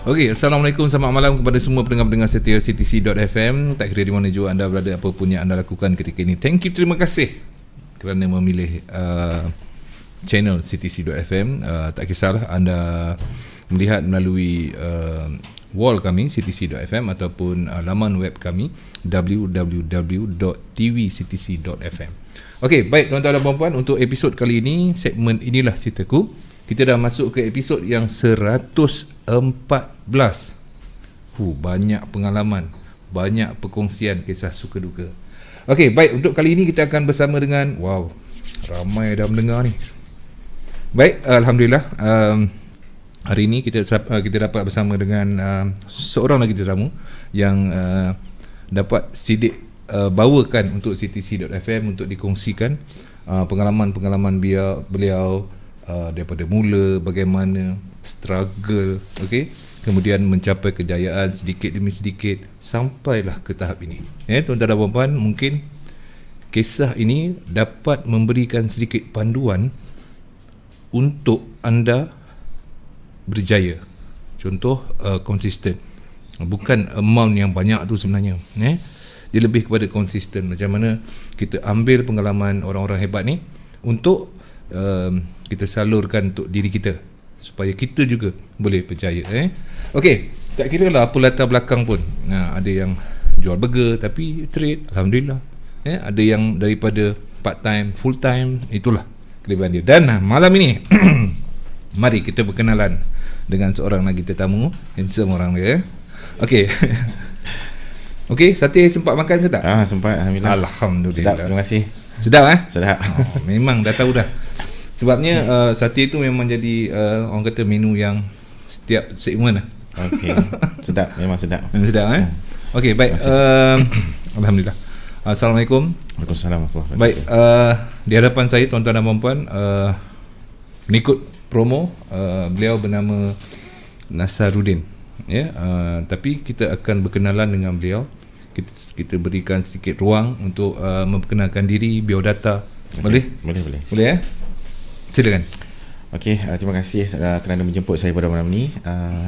Okey, Assalamualaikum, selamat malam kepada semua pendengar-pendengar setia CTC.fm. Tak kira di mana juga anda berada, apa pun yang anda lakukan ketika ini. Thank you, terima kasih kerana memilih channel CTC.fm. Tak kisahlah anda melihat melalui wall kami CTC.fm ataupun laman web kami www.tvctc.fm. Okey, baik tuan-tuan dan puan-puan, untuk episod kali ini, segmen Inilah Ceritaku, kita dah masuk ke episod yang 114. Banyak pengalaman, banyak perkongsian kisah suka duka. Okey, baik, untuk kali ini kita akan bersama dengan ramai dah mendengar ni. Baik, alhamdulillah, hari ini kita dapat bersama dengan seorang lagi tetamu yang dapat sidik bawakan untuk CTC.fm untuk dikongsikan pengalaman-pengalaman beliau daripada mula, bagaimana struggle, okey, kemudian mencapai kejayaan sedikit demi sedikit sampailah ke tahap ini. Tuan-tuan dan puan-puan, mungkin kisah ini dapat memberikan sedikit panduan untuk anda berjaya. Contoh, konsisten. Bukan amount yang banyak tu sebenarnya, dia lebih kepada konsisten. Macam mana kita ambil pengalaman orang-orang hebat ni untuk kita salurkan untuk diri kita supaya kita juga boleh berjaya. Okey, tak kira lah apa latar belakang pun. Ada yang jual burger tapi trade, alhamdulillah. Ada yang daripada part time, full time, itulah kelebihan dia. Dan malam ini mari kita berkenalan dengan seorang lagi tetamu, handsome orang dia. Okey. Okey, Sati sempat makan ke tak? Sempat, alhamdulillah. Alhamdulillah. Sedap, terima kasih. Sedap Sedap. Memang dah tahu dah. Sebabnya sate tu memang jadi orang kata menu yang setiap segmen lah. Okey. Sedap, memang sedap. Memang sedap Okey, baik. Alhamdulillah. Assalamualaikum. Waalaikumsalam. Baik, di hadapan saya tuan-tuan dan puan-puan, mengikut promo, beliau bernama Nasaruddin. Tapi kita akan berkenalan dengan beliau. Kita berikan sedikit ruang untuk memperkenalkan diri, biodata. Boleh? Boleh silakan. Okey, terima kasih kerana menjemput saya pada malam ni.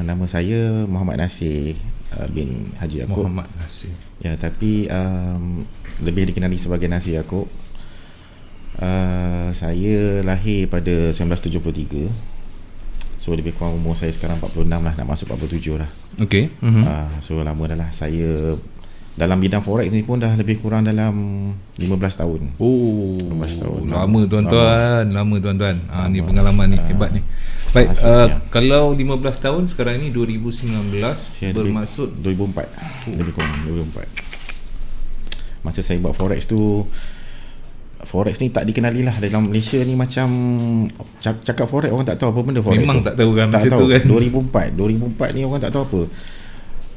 Nama saya Muhammad Nasir bin Haji Yaakob. Muhammad Nasir. Ya, tapi lebih dikenali sebagai Nasir Yaakob. Saya lahir pada 1973. So lebih kurang umur saya sekarang 46 lah, nak masuk 47 lah. Okey. So lama dah lah. Saya dalam bidang forex ni pun dah lebih kurang dalam 15 tahun. 15 tahun. Lama tuan-tuan. Ni pengalaman ni hebat ni. Baik, kalau 15 tahun sekarang ni 2019 bermaksud 2004. Lebih kurang 2004. Masa saya buat forex tu, forex ni tak dikenali lah dalam Malaysia ni. Macam cakap forex, orang tak tahu apa benda forex. Memang tu tak tahu kan masa tu kan. 2004 ni orang tak tahu apa.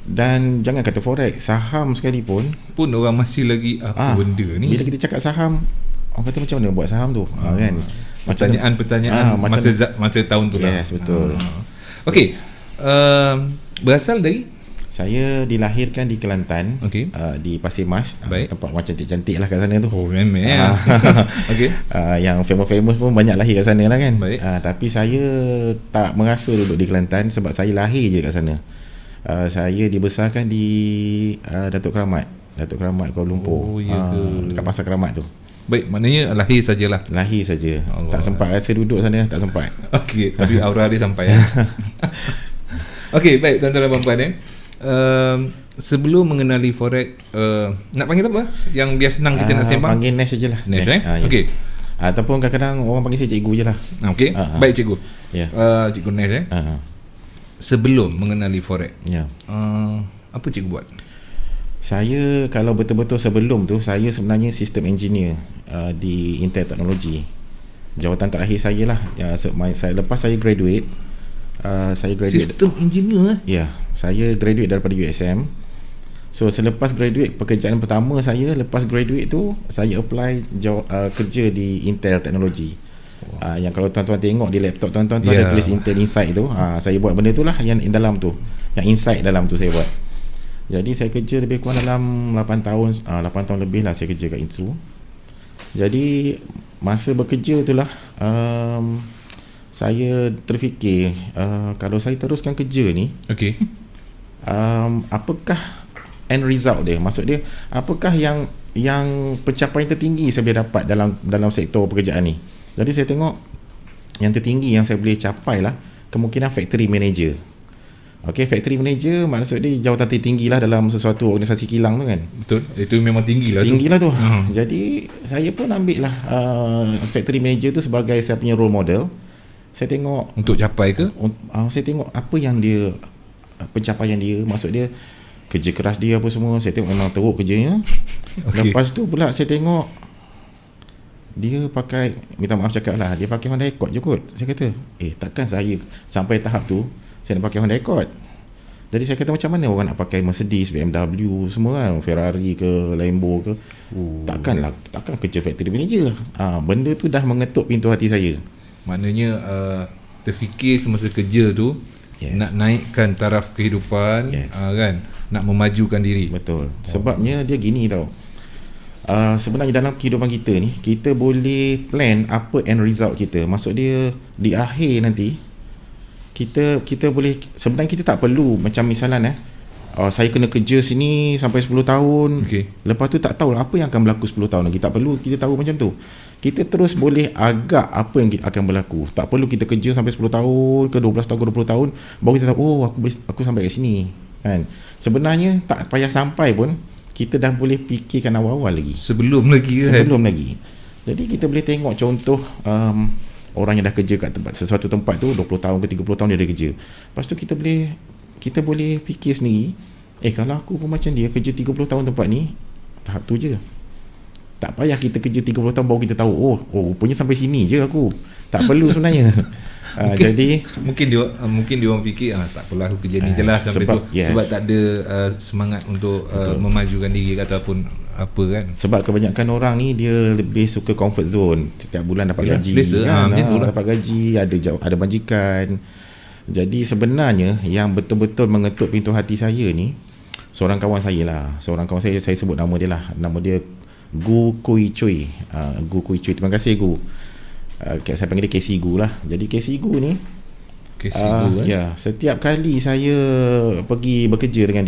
Dan jangan kata forex, saham sekalipun pun orang masih lagi apa benda ni. Bila kita cakap saham, orang kata macam mana buat saham tu, kan. Pertanyaan masa tahun tu lah. Yes, betul. Okey, berasal dari, saya dilahirkan di Kelantan, di Pasir Mas. Tempat macam cantik-cantik lah kat sana tu. Memang. Okey. Yang famous pun banyak lahir kat sana lah kan. Baik. Tapi saya tak merasa duduk di Kelantan sebab saya lahir je kat sana. Saya dibesarkan di Datuk Keramat Kuala Lumpur. Dekat Pasar Keramat tu. Baik, maknanya lahir sajalah. Lahir saja. Tak sempat rasa duduk sana, tak sempat. Okey, tapi aura dia sampai. Okey, baik tuan-tuan dan puan-puan, sebelum mengenali forex, nak panggil apa? Yang biar senang kita nak sembang. Panggil Nes sajalah. Nes. Okey. Ataupun kadang-kadang orang panggil saya cikgu je lah. Okey. Baik cikgu. Cikgu Nes. Sebelum mengenali forex, apa cikgu buat? Saya kalau betul-betul sebelum tu, saya sebenarnya sistem engineer di Intel Technology. Jawatan terakhir saya lah. Lepas saya graduate, sistem engineer. Ya, saya graduate daripada USM. So selepas graduate, pekerjaan pertama saya lepas graduate tu, saya apply kerja di Intel Technology. Yang kalau tuan-tuan tengok di laptop tuan-tuan tu ada tulis Intel Insight tu. Saya buat benda tu lah, yang dalam tu, yang Insight dalam tu saya buat. Jadi saya kerja lebih kurang dalam 8 tahun lebih lah saya kerja kat itu. Jadi masa bekerja tu lah saya terfikir, kalau saya teruskan kerja ni, Okey. apakah end result dia? Maksud dia, apakah yang pencapaian tertinggi saya boleh dapat dalam sektor pekerjaan ni? Jadi saya tengok yang tertinggi yang saya boleh capai lah kemungkinan factory manager. Okey, factory manager maksud dia jawatan tertinggi lah dalam sesuatu organisasi kilang tu kan. Betul. Itu memang tinggilah Tinggi lah tu. Uh-huh. Jadi saya pun ambil lah factory manager tu sebagai saya punya role model. Saya tengok Untuk capai ke? saya tengok apa yang dia, pencapaian dia, maksud dia kerja keras dia apa semua. Saya tengok memang teruk kerjanya. Okey. Lepas tu pula saya tengok dia pakai, minta maaf cakap lah, dia pakai Honda Accord je kot. Saya kata takkan saya sampai tahap tu saya nak pakai Honda Accord. Jadi saya kata macam mana orang nak pakai Mercedes, BMW semua kan, Ferrari ke Lambo ke. Takkan kerja factory manager. Benda tu dah mengetuk pintu hati saya. Maknanya terfikir semasa kerja tu, Yes. nak naikkan taraf kehidupan, Yes. kan, nak memajukan diri. Betul. Sebabnya dia gini tau. Sebenarnya dalam kehidupan kita ni, kita boleh plan apa end result kita. Maksud dia di akhir nanti kita boleh, sebenarnya kita tak perlu macam misalnya saya kena kerja sini sampai 10 tahun. Okey. Lepas tu tak tahu apa yang akan berlaku 10 tahun lagi. Tak perlu kita tahu macam tu. Kita terus boleh agak apa yang akan berlaku. Tak perlu kita kerja sampai 10 tahun ke 12 tahun ke 20 tahun baru kita tahu aku sampai kat sini kan. Sebenarnya tak payah sampai pun kita dah boleh fikirkan awal-awal lagi. Sebelum lagi kan. Sebelum lagi. Jadi kita boleh tengok contoh orang yang dah kerja kat sesuatu tempat tu 20 tahun ke 30 tahun dia dah kerja. Lepas tu kita boleh fikir sendiri, kalau aku pun macam dia kerja 30 tahun tempat ni, tahap tu je. Tak payah kita kerja 30 tahun baru kita tahu rupanya sampai sini je aku. Tak perlu sebenarnya. Jadi mungkin dia orang fikir tak apalah aku kerja ni je lah sampai sebab, tu. Sebab tak ada semangat untuk memajukan diri ataupun apa kan. Sebab kebanyakan orang ni dia lebih suka comfort zone. Setiap bulan dapat gaji, selesa, macam tu lah. dapat gaji, ada majikan. Jadi sebenarnya yang betul-betul mengetuk pintu hati saya ni, seorang kawan saya saya sebut nama dia lah. Nama dia Gu Kui Chui. Gu Kui Chui. Terima kasih Gu. Saya panggil dia KC Gu lah. Jadi KC Gu ni ya, setiap kali saya pergi bekerja dengan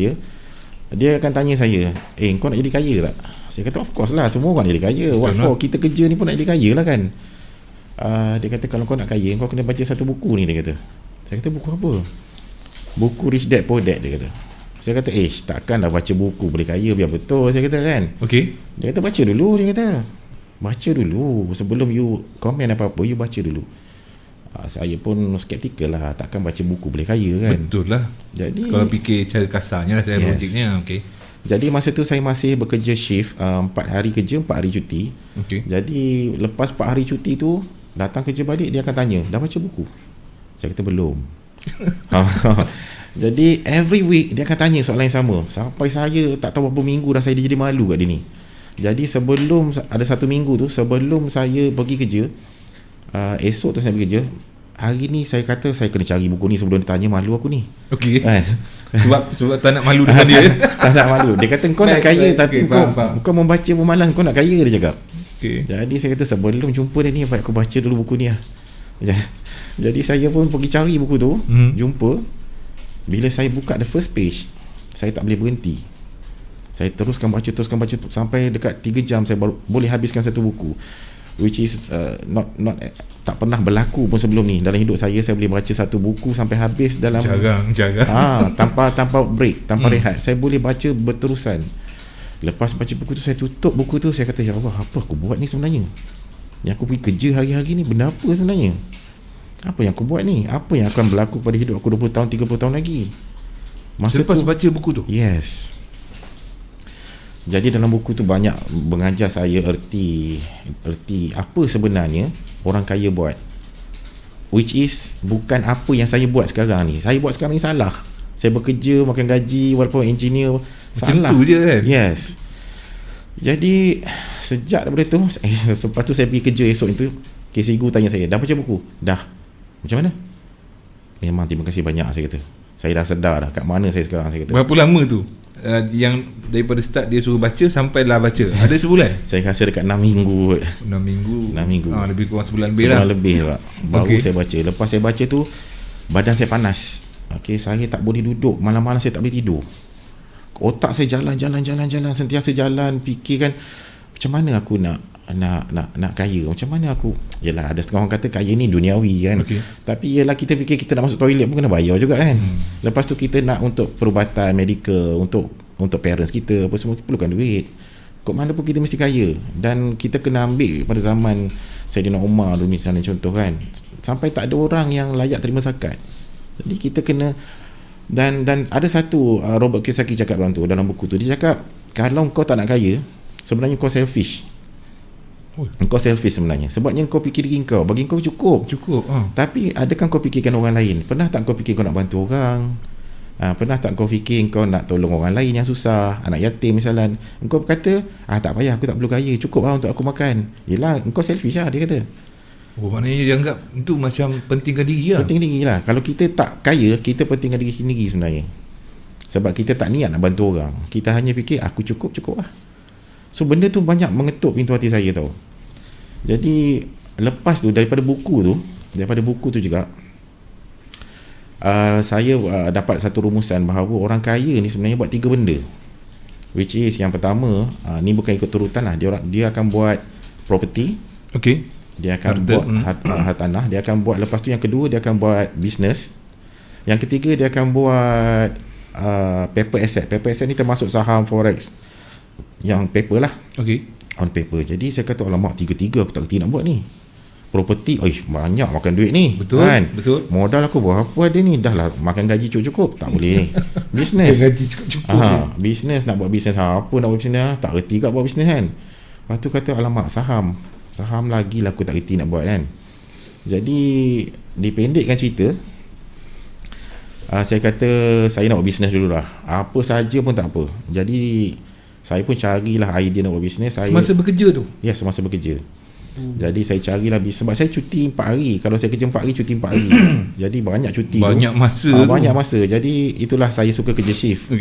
dia akan tanya saya, kau nak jadi kaya tak? Saya kata of course lah, semua orang nak jadi kaya. What for? Kita kerja ni pun nak jadi kaya lah kan. Dia kata kalau kau nak kaya, kau kena baca satu buku ni, dia kata. Saya kata buku apa? Buku Rich Dad Poor Dad, dia kata. Saya kata takkan dah baca buku boleh kaya, biar betul, saya kata kan. Okey. Dia kata baca dulu, dia kata. Baca dulu sebelum you komen apa-apa, you baca dulu. Saya pun skeptikal lah, takkan baca buku boleh kaya kan. Betul lah. Jadi kalau fikir cara kasarnya lah, cara logiknya. Okey. Jadi masa tu saya masih bekerja shift, 4 hari kerja 4 hari cuti. Okey. Jadi lepas 4 hari cuti tu, datang kerja balik dia akan tanya, dah baca buku? Saya kata belum. Jadi every week dia akan tanya soalan yang sama. Sampai saya tak tahu berapa minggu dah saya jadi malu kat dia ni. Jadi sebelum ada satu minggu tu, sebelum saya pergi kerja, esok tu saya pergi kerja, hari ni saya kata saya kena cari buku ni sebelum dia tanya, malu aku ni. Okey. Sebab tak nak malu dengan dia. Tak nak malu. Dia kata kau nak kaya tapi faham. kau membaca pemalas, kau nak kaya, dia cakap. Okey. Jadi saya kata sebelum jumpa dia ni, baik aku baca dulu buku ni lah. Jadi saya pun pergi cari buku tu, jumpa. Bila saya buka the first page, saya tak boleh berhenti. Saya teruskan baca sampai dekat 3 jam saya baru boleh habiskan satu buku, which is not tak pernah berlaku pun sebelum ni dalam hidup saya. Saya boleh baca satu buku sampai habis dalam jarang. tanpa break, tanpa rehat. Saya boleh baca berterusan. Lepas baca buku tu, saya tutup buku tu, saya kata ya Allah, apa aku buat ni sebenarnya? Yang aku pergi kerja hari-hari ni benda apa sebenarnya? Apa yang aku buat ni? Apa yang akan berlaku pada hidup aku 20 tahun 30 tahun lagi? Selepas baca buku tu? Yes. Jadi dalam buku tu banyak mengajar saya erti apa sebenarnya orang kaya buat, which is bukan apa yang saya buat sekarang ni. Saya buat sekarang ni salah. Saya bekerja makan gaji walaupun engineer, salah. Macam tu je kan? Yes. Jadi sejak daripada tu, lepas tu saya pergi kerja esok itu, KC Gu tanya saya, dah baca buku? Dah. Macam mana? Memang terima kasih banyak, saya kata. Saya dah sedar dah kat mana saya sekarang, saya kata. Berapa lama tu? Yang daripada start dia suruh baca sampailah baca. Ada sebulan? Saya rasa dekat 6 minggu. 6 minggu. 6 minggu. Lebih kurang sebulan lebih lah. Sebulan lebih Pak. Baru saya baca. Lepas saya baca tu, badan saya panas. Okey, saya tak boleh duduk. Malam-malam saya tak boleh tidur. Otak saya jalan, sentiasa jalan, fikirkan macam mana aku nak kaya. Macam mana aku, yalah ada setengah orang kata kaya ni duniawi kan. Tapi yalah kita fikir kita nak masuk toilet pun kena bayar juga kan. Lepas tu kita nak untuk perubatan medical, untuk parents kita apa semua perlukan duit. Kok mana pun kita mesti kaya. Dan kita kena ambil pada zaman Saidina Umar dulu misalnya contoh kan, sampai tak ada orang yang layak terima zakat. Jadi kita kena, dan ada satu Robert Kiyosaki cakap dalam buku tu, dia cakap kalau kau tak nak kaya, sebenarnya kau selfish. Kau selfish sebenarnya. Sebabnya kau fikir diri kau, bagi kau cukup. Tapi adakah kau fikirkan orang lain? Pernah tak kau fikir kau nak bantu orang? Pernah tak kau fikir kau nak tolong orang lain yang susah, anak yatim misalnya? Kau kata tak payah, aku tak perlu kaya, cukup lah untuk aku makan. Yelah, kau selfish lah, dia kata. Maknanya dia anggap itu macam pentingkan diri lah. Penting diri lah. Kalau kita tak kaya, kita pentingkan diri sendiri sebenarnya. Sebab kita tak niat nak bantu orang. Kita hanya fikir aku cukup lah. So benda tu banyak mengetuk pintu hati saya tau. Jadi lepas tu daripada buku tu juga saya dapat satu rumusan bahawa orang kaya ni sebenarnya buat 3 benda. Which is yang pertama, ni bukan ikut turutan lah, dia akan buat property. Dia akan buat hartanah. Dia akan buat, lepas tu yang kedua dia akan buat business. Yang ketiga dia akan buat paper asset. Paper asset ni termasuk saham, forex, yang paper lah. On paper. Jadi saya kata alamak, 3 aku tak kerti nak buat ni. Property, banyak makan duit ni. Betul. Modal aku buat apa ada ni, dah lah makan gaji cukup. Tak boleh ni. Business. Gaji cukup. Business, nak buat business apa nak buat business, tak kerti kat buat business kan. Lepas tu kata alamak, saham lagi lah aku tak kerti nak buat kan. Jadi dipendekkan cerita, saya kata saya nak buat bisnes dulu lah. Apa saja pun tak apa. Jadi saya pun carilah idea nak buat bisnes. Semasa bekerja tu? Ya, semasa bekerja. Jadi saya carilah bisnes. Sebab saya cuti 4 hari. Kalau saya kerja 4 hari, cuti 4 hari. Jadi banyak cuti. Banyak masa banyak masa. Jadi itulah saya suka kerja shift.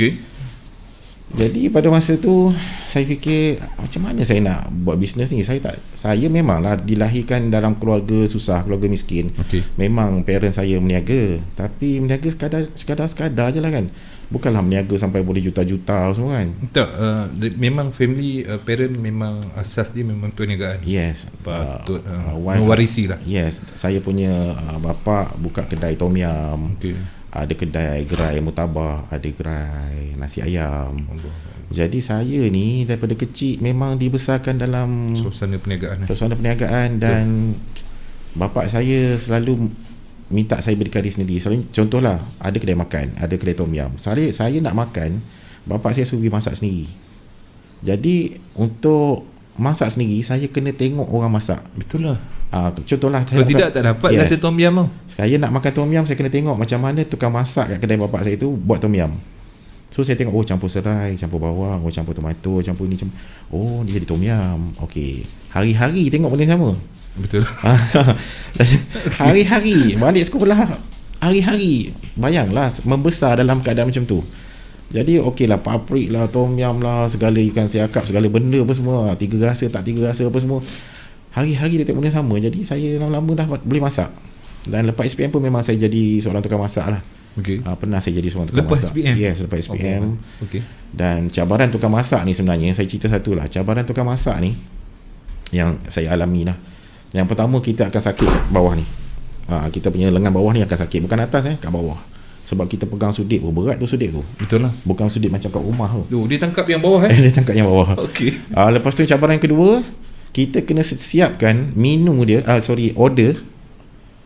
Jadi pada masa tu saya fikir macam mana saya nak buat bisnes ni. Saya memanglah dilahirkan dalam keluarga susah, keluarga miskin. Memang parents saya meniaga, tapi meniaga sekadar je lah kan. Bukanlah meniaga sampai boleh juta-juta semua kan. Tak, memang family, parent memang asas dia memang perniagaan. Yes, patut mewarisi lah. Yes, saya punya bapa buka kedai tom yum. Ada kedai gerai murtabak, ada gerai nasi ayam. Jadi saya ni daripada kecil memang dibesarkan dalam suasana perniagaan dan bapa saya selalu minta saya berkarya sendiri. Contohlah, ada kedai makan, ada kedai tom yum. Saya nak makan, bapa saya suruh masak sendiri. Jadi untuk masak sendiri, saya kena tengok orang masak. Betul lah. Contohlah, kalau tidak tak dapat rasa tom yum tau. Saya nak makan tom yum, saya kena tengok macam mana tukang masak kat kedai bapak saya tu buat tom yum. So saya tengok, campur serai, campur bawang, campur tomato, campur ni, dia jadi tom yum. Okey, hari-hari tengok benda sama. Betul. Hari-hari balik sekolah, hari-hari. Bayanglah membesar dalam keadaan macam tu. Jadi okeylah, paprik lah, tom yum lah, segala ikan siakap, segala benda apa semua, 3 rasa tak 3 rasa apa semua, hari-hari dia tengok benda sama. Jadi saya lama-lama dah boleh masak. Dan lepas SPM pun memang saya jadi seorang tukang masak lah. Pernah saya jadi seorang tukang masak. SPM? Yes, lepas SPM. Dan cabaran tukang masak ni sebenarnya, saya cerita satu lah. Cabaran tukang masak ni yang saya alami lah. Yang pertama, kita akan sakit bawah ni. Kita punya lengan bawah ni akan sakit. Bukan atas, kat bawah. Sebab kita pegang sudik tu, berat tu sudik tu. Betul lah. Bukan sudik macam kat rumah tu. Dia tangkap yang bawah Dia tangkap yang bawah. Lepas tu cabaran yang kedua, kita kena siapkan menu dia, order.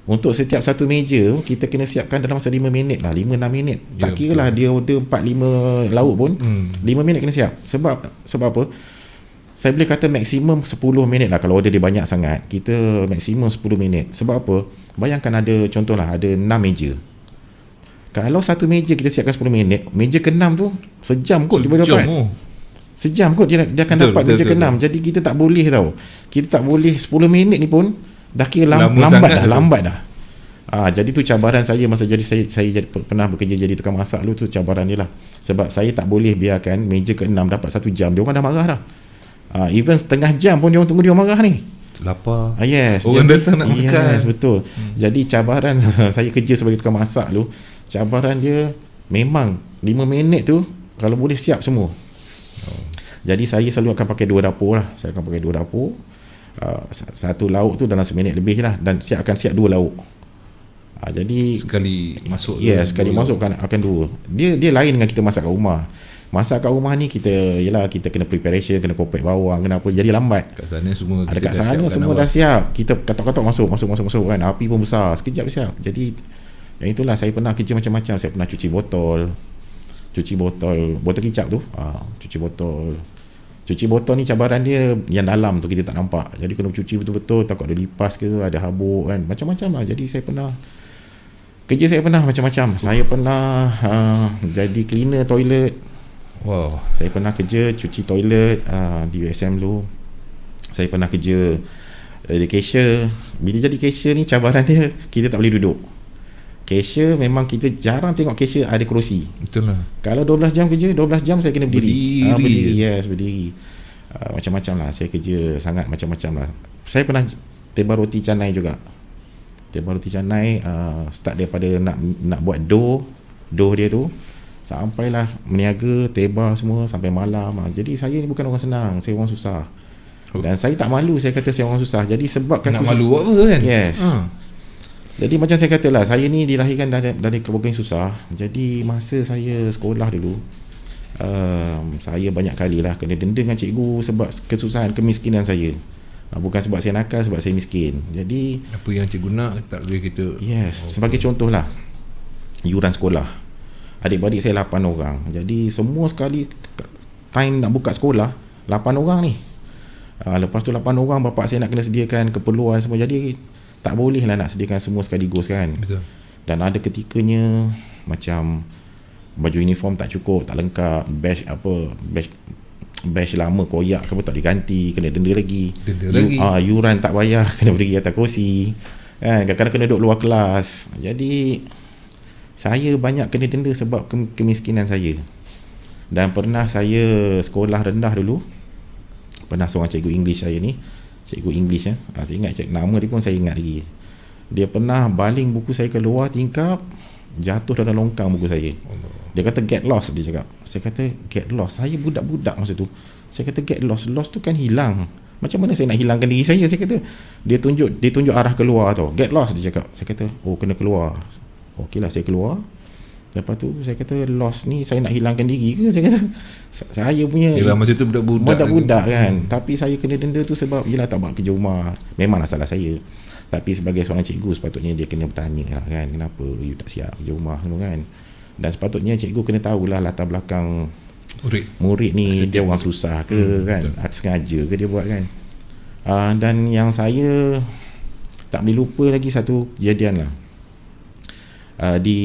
Untuk setiap satu meja, kita kena siapkan dalam masa 5 minit lah, 5-6 minit. Tak kira lah dia order 4-5 lauk pun, 5 minit kena siap. Sebab apa? Saya boleh kata maksimum 10 minit lah. Kalau order dia banyak sangat, kita maksimum 10 minit. Sebab apa? Bayangkan ada, contohlah ada 6 meja. Kalau satu meja kita siapkan 10 minit, meja ke-6 tu sejam kot dia boleh dapat. Sejam kot dia akan dapat meja ke-6. Jadi kita tak boleh tau. Kita tak boleh 10 minit ni pun dah kira lambat dah. Jadi tu cabaran saya masa jadi saya pernah bekerja jadi tukang masak dulu, tu cabaran dia lah. Sebab saya tak boleh biarkan meja ke-6 dapat 1 jam, dia orang dah marah dah. Even setengah jam pun dia orang tunggu, dia orang marah ni. Lapar. Yes. Orang datang nak makan. Yes, betul. Jadi cabaran saya kerja sebagai tukang masak dulu, cabaran dia memang 5 minit tu kalau boleh siap semua. Jadi saya selalu akan pakai 2 dapur lah. Saya akan pakai 2 dapur. Satu lauk tu dalam seminit lebih lah, dan akan siap 2 lauk. Jadi sekali masuk. Sekali masuk akan 2. Dia lain dengan kita masak kat rumah. Masak kat rumah ni kita kena preparation, kena kopek bawang, kena apa, jadi lambat. Kat sana semua dekat sana semua dah siap. Kita katok-katok masuk kan. Api pun besar, sekejap siap. Jadi yang itulah, saya pernah kerja macam-macam. Saya pernah cuci botol kicap tu. Cuci botol ni cabaran dia yang dalam tu kita tak nampak. Jadi kena cuci betul-betul, takut ada lipas ke, ada habuk kan. Macam-macam lah. Jadi saya pernah macam-macam. Saya pernah jadi cleaner toilet. Wow. Saya pernah kerja cuci toilet di USM dulu. Saya pernah kerja di cashier. Bila jadi cashier ni cabaran dia, kita tak boleh duduk. Cashier memang kita jarang tengok cashier ada kerusi. Betul lah. Kalau 12 jam kerja, 12 jam saya kena berdiri. Berdiri. Macam-macam lah. Saya kerja sangat macam-macam lah. Saya pernah tebal roti canai juga. Tebal roti canai, start daripada nak buat dough dia tu, sampailah meniaga, tebal semua sampai malam. Jadi saya ni bukan orang senang, saya orang susah. Dan saya tak malu saya kata saya orang susah. Jadi sebabkan nak malu buat apa kan? Yes. Jadi macam saya katalah, saya ni dilahirkan dari keluarga yang susah. Jadi masa saya sekolah dulu, saya banyak kali lah kena denda dengan cikgu sebab kesusahan, kemiskinan saya. Bukan sebab saya nakal, sebab saya miskin. Jadi apa yang cikgu nak tak boleh kita. Sebagai contoh lah, yuran sekolah, adik-beradik saya 8 orang. Jadi semua sekali time nak buka sekolah 8 orang ni. Lepas tu 8 orang bapak saya nak kena sediakan keperluan semua. Jadi tak boleh lah nak sediakan semua sekaligus kan. Betul. Dan ada ketikanya macam baju uniform tak cukup, tak lengkap, badge lama koyak ke apa tak diganti, kena denda lagi. Yuran tak bayar, kena pergi atas kerusi kan, kadang-kadang kena duduk luar kelas. Jadi saya banyak kena denda sebab kemiskinan saya. Dan pernah saya sekolah rendah dulu, pernah seorang cikgu English saya ni, cikgu English saya ingat nama dia pun saya ingat lagi. Dia pernah baling buku saya ke luar tingkap, jatuh dalam longkang buku saya. Dia kata get lost, dia cakap. Saya kata get lost, saya budak-budak masa tu. Saya kata get lost tu kan hilang. Macam mana saya nak hilangkan diri saya kata. Dia tunjuk arah keluar tau. Get lost, dia cakap. Saya kata kena keluar. Okeylah, saya keluar. Lepas tu saya kata lost ni saya nak hilangkan diri ke? Saya kata saya punya. Yelah masa tu budak-budak kan. Tapi saya kena denda tu sebab yelah tak buat kerja rumah. Memanglah salah saya. Tapi sebagai seorang cikgu sepatutnya dia kena bertanya lah kan, kenapa you tak siap kerja rumah semua kan. Dan sepatutnya cikgu kena tahulah latar belakang murid ni, dia orang susah ke kan, sengaja ke dia buat kan. Dan yang saya tak boleh lupa lagi satu kejadian lah.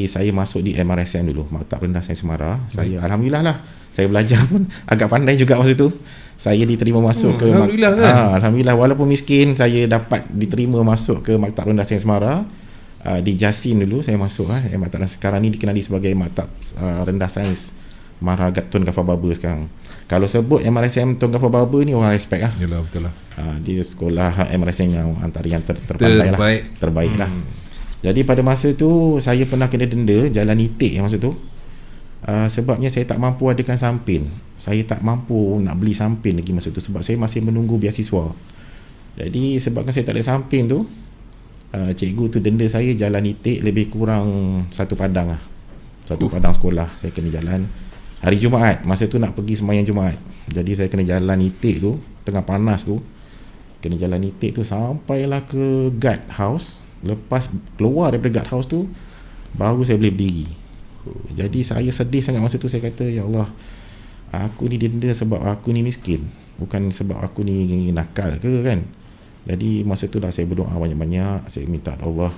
Saya masuk di MRSM dulu, Maktab Rendah Sains Semara. Saya alhamdulillah lah, saya belajar pun agak pandai juga masa tu. Saya diterima masuk ke alhamdulillah kan. Alhamdulillah, walaupun miskin saya dapat diterima masuk ke Maktab Rendah Sains Semara. Di Jasin dulu saya masuk Maktab sekarang ni dikenali sebagai Maktab Rendah Sains Mara Tun Gafar Barber sekarang. Kalau sebut MRSM Tun Gafar Barber ni orang respect lah. Yalah, betul lah. Dia sekolah MRSM yang antara yang terbaik lah. Jadi pada masa tu saya pernah kena denda jalan itik masa tu. Sebabnya saya tak mampu adakan sampin. Saya tak mampu nak beli sampin lagi masa tu sebab saya masih menunggu beasiswa. Jadi sebabkan saya tak ada sampin tu, cikgu tu denda saya jalan itik lebih kurang satu padang lah. Satu padang sekolah saya kena jalan. Hari Jumaat, masa tu nak pergi sembahyang Jumaat. Jadi saya kena jalan itik tu, tengah panas tu. Kena jalan itik tu sampailah ke guard house. Lepas keluar daripada guard house tu, baru saya boleh berdiri. Jadi saya sedih sangat masa tu. Saya kata, ya Allah, aku ni denda sebab aku ni miskin, bukan sebab aku ni nakal ke kan. Jadi masa tu dah saya berdoa banyak-banyak. Saya minta Allah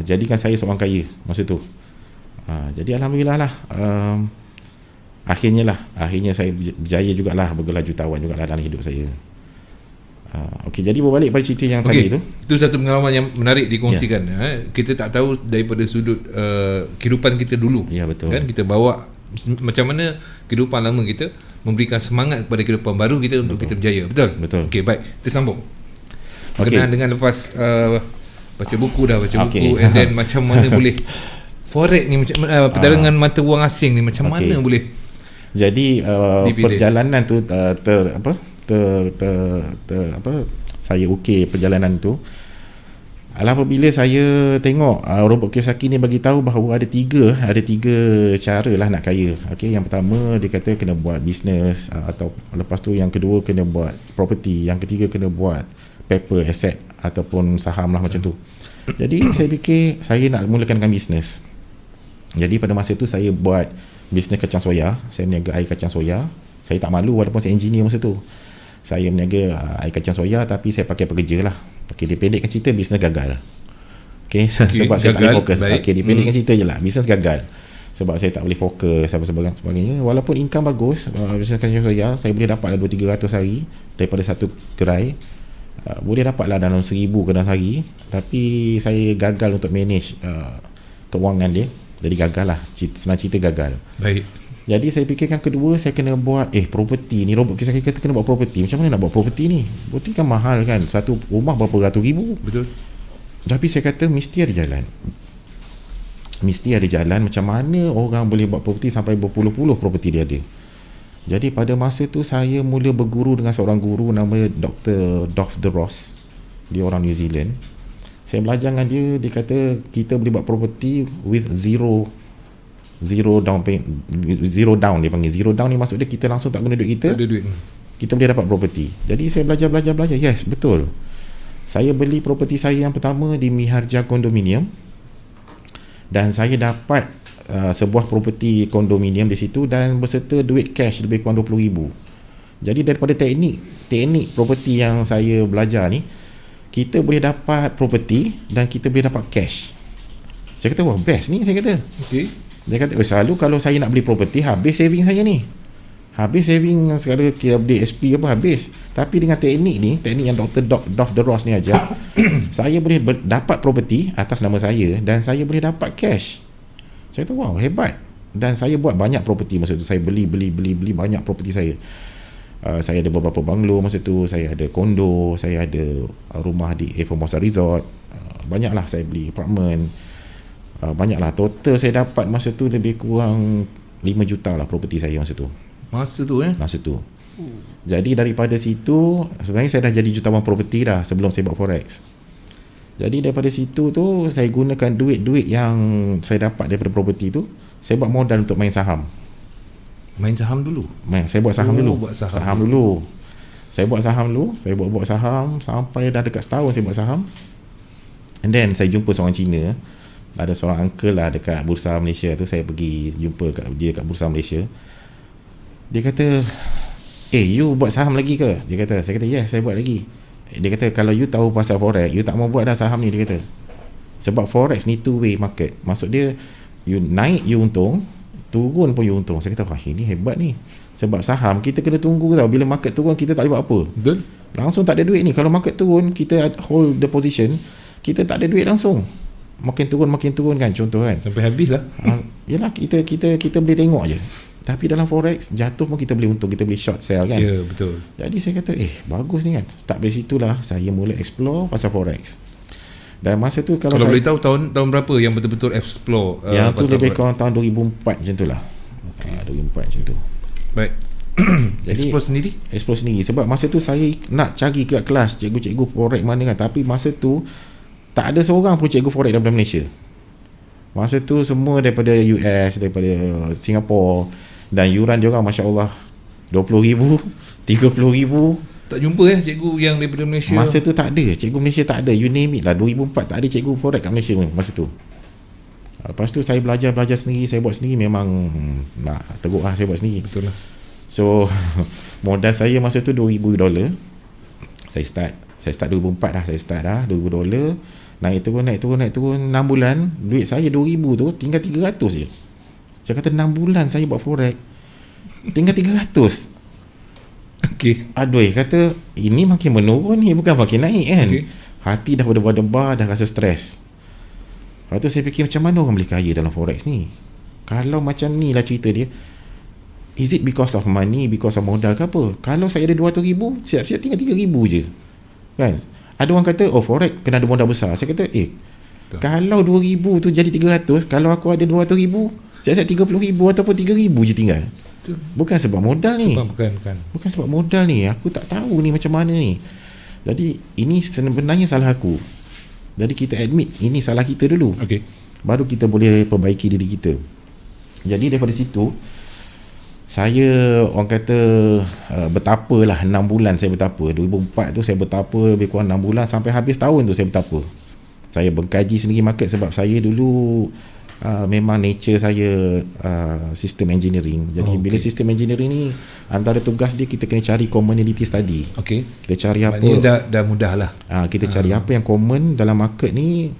jadikan saya seorang kaya masa tu. Jadi alhamdulillah lah, akhirnya saya berjaya jugalah, bergelar jutawan jugalah dalam hidup saya. Okey, jadi berbalik pada cerita yang tadi tu. Itu satu pengalaman yang menarik dikongsikan. Kita tak tahu daripada sudut kehidupan kita dulu. Ya, betul. Kan kita bawa macam mana kehidupan lama kita memberikan semangat kepada kehidupan baru kita untuk kita berjaya. Betul? Okey, baik. Kita sambung. Berkenaan dengan lepas baca buku buku and then macam mana boleh forex ni macam perdagangan mata wang asing ni macam mana boleh. Jadi perjalanan tu saya perjalanan tu apabila saya tengok Robert Kiyosaki ni bagi tahu bahawa ada tiga cara lah nak kaya. Okey, yang pertama dia kata kena buat bisnes, atau lepas tu yang kedua kena buat property, yang ketiga kena buat paper asset ataupun saham lah macam tu. Jadi saya fikir saya nak mulakan dengan bisnes. Jadi pada masa tu saya buat bisnes kacang soya. Saya meniaga air kacang soya. Saya tak malu walaupun saya engineer masa tu. Saya meniaga air kacang soya tapi saya pakai pekerja lah. Okey, dipendekkan cerita bisnes gagal. Okey, sebab saya tak boleh fokus. Okey, dipendekkan cerita je lah, bisnes gagal sebab saya tak boleh fokus sebagainya. Walaupun income bagus, bisnes kacang soya saya boleh dapat 200-300 hari daripada satu gerai. Boleh dapatlah dalam 1000 ke dalam sehari, tapi saya gagal untuk manage kewangan dia. Jadi gagal lah, senang cerita gagal. Baik. Jadi saya fikirkan kedua saya kena buat property ni. Robert Kiyosaki kata kena buat property. Macam mana nak buat property ni? Property kan mahal kan, satu rumah berapa ratus ribu. Betul. Tapi saya kata mesti ada jalan. Macam mana orang boleh buat property sampai berpuluh-puluh property dia ada. Jadi pada masa tu saya mula berguru dengan seorang guru nama Dr. Dov DeRoss. Dia orang New Zealand. Saya belajar dengan dia. Dia kata kita boleh buat property with zero down dia panggil. Zero down ni maksud dia kita langsung tak guna duit kita. Tak ada duit. Kita boleh dapat property. Jadi saya belajar. Yes, betul. Saya beli property saya yang pertama di Miharja Condominium. Dan saya dapat sebuah property kondominium di situ dan berserta duit cash lebih kurang 20,000. Jadi daripada teknik property yang saya belajar ni, kita boleh dapat property dan kita boleh dapat cash. Saya kata wah best ni, saya kata. Okey. Dia kata selalu kalau saya nak beli property habis saving saya ni. Habis saving sekarang kita beli SP apa habis. Tapi dengan teknik yang Dr. Dov DeRoss ni aja, saya boleh dapat property atas nama saya dan saya boleh dapat cash. Saya kata wow hebat. Dan saya buat banyak property masa tu. Saya beli banyak property saya. Saya ada beberapa banglo masa tu. Saya ada kondo. Saya ada rumah di Formosa Resort. Banyaklah saya beli apartment. Banyaklah. Total saya dapat masa tu lebih kurang 5 juta lah property saya masa tu. Masa tu. Jadi daripada situ sebenarnya saya dah jadi jutawan property dah sebelum saya buat forex. Jadi daripada situ tu saya gunakan duit yang saya dapat daripada property tu, saya buat modal untuk main saham. Saya buat saham dulu. Saya buat saham sampai dah dekat setahun saya buat saham. And then saya jumpa seorang Cina. Ada seorang uncle lah dekat Bursa Malaysia tu, saya pergi jumpa dia kat Bursa Malaysia. Dia kata, you buat saham lagi ke? Saya kata, yes, saya buat lagi. Dia kata, kalau you tahu pasal forex, you tak mau buat dah saham ni, dia kata. Sebab forex ni two-way market. Maksud dia, you naik, you untung, turun pun you untung. Saya kata, wah ini hebat ni. Sebab saham, kita kena tunggu tau. Bila market turun, kita tak boleh buat apa. Betul. Langsung tak ada duit ni. Kalau market turun, kita hold the position, kita tak ada duit langsung. Makin turun kan, contoh kan. Sampai habis lah. Yelah, kita boleh tengok je. Tapi dalam forex jatuh pun kita boleh untung, kita boleh short sell kan. Ya, betul. Jadi saya kata bagus ni kan. Start dari situlah saya mula explore pasal forex. Dan masa tu kalau boleh tahu tahun berapa yang betul-betul explore yang tu lebih kurang tahun 2004 macam tu lah. 2004 macam tu. Baik. Jadi explore sendiri sebab masa tu saya nak cari kelas cikgu-cikgu forex mana kan, tapi masa tu tak ada seorang pun cikgu forex daripada Malaysia. Masa tu semua daripada US, daripada Singapura, dan yuran dia orang masya-Allah 20,000, 30,000. Tak jumpa cikgu yang daripada Malaysia. Masa tu tak ada, cikgu Malaysia tak ada. You name it lah, 2004 tak ada cikgu forex kat Malaysia pun masa tu. Lepas tu saya belajar sendiri, saya buat sendiri, memang nak teruk lah saya buat sendiri. Betul lah. So modal saya masa tu $2,000. Saya start 2004 dah, saya start dah $2,000. Naik turun 6 bulan, duit saya 2,000 tu tinggal 300 je. Saya kata 6 bulan saya buat forex tinggal 300. Okey. Aduh, kata ini makin menurun ni, bukan makin naik kan. Okey. Hati dah berdebar-debar, dah rasa stres. Lepas tu saya fikir, macam mana orang boleh kaya dalam forex ni? Kalau macam ni lah cerita dia, is it because of money, because of modal ke apa? Kalau saya ada 200,000, siap-siap tinggal 3,000 je kan. Ada orang kata, oh forex kena ada modal besar. Saya kata, kalau 2,000 tu jadi 300, kalau aku ada 200,000, siap-siap 30,000 ataupun 3,000 je tinggal. Betul. Bukan sebab modal ni. Bukan. Bukan sebab modal ni. Aku tak tahu ni macam mana ni. Jadi ini sebenarnya salah aku. Jadi kita admit ini salah kita dulu. Okey. Baru kita boleh perbaiki diri kita. Jadi daripada situ, saya orang kata bertapalah 6 bulan saya bertapa. 2004 tu saya bertapa lebih kurang 6 bulan sampai habis tahun tu saya bertapa. Saya mengkaji sendiri market sebab saya dulu memang nature saya sistem engineering. Jadi bila sistem engineering ni, antara tugas dia kita kena cari commonality study. Okey. Kita cari apa. Maknanya dah mudah lah. Kita cari apa yang common dalam market ni.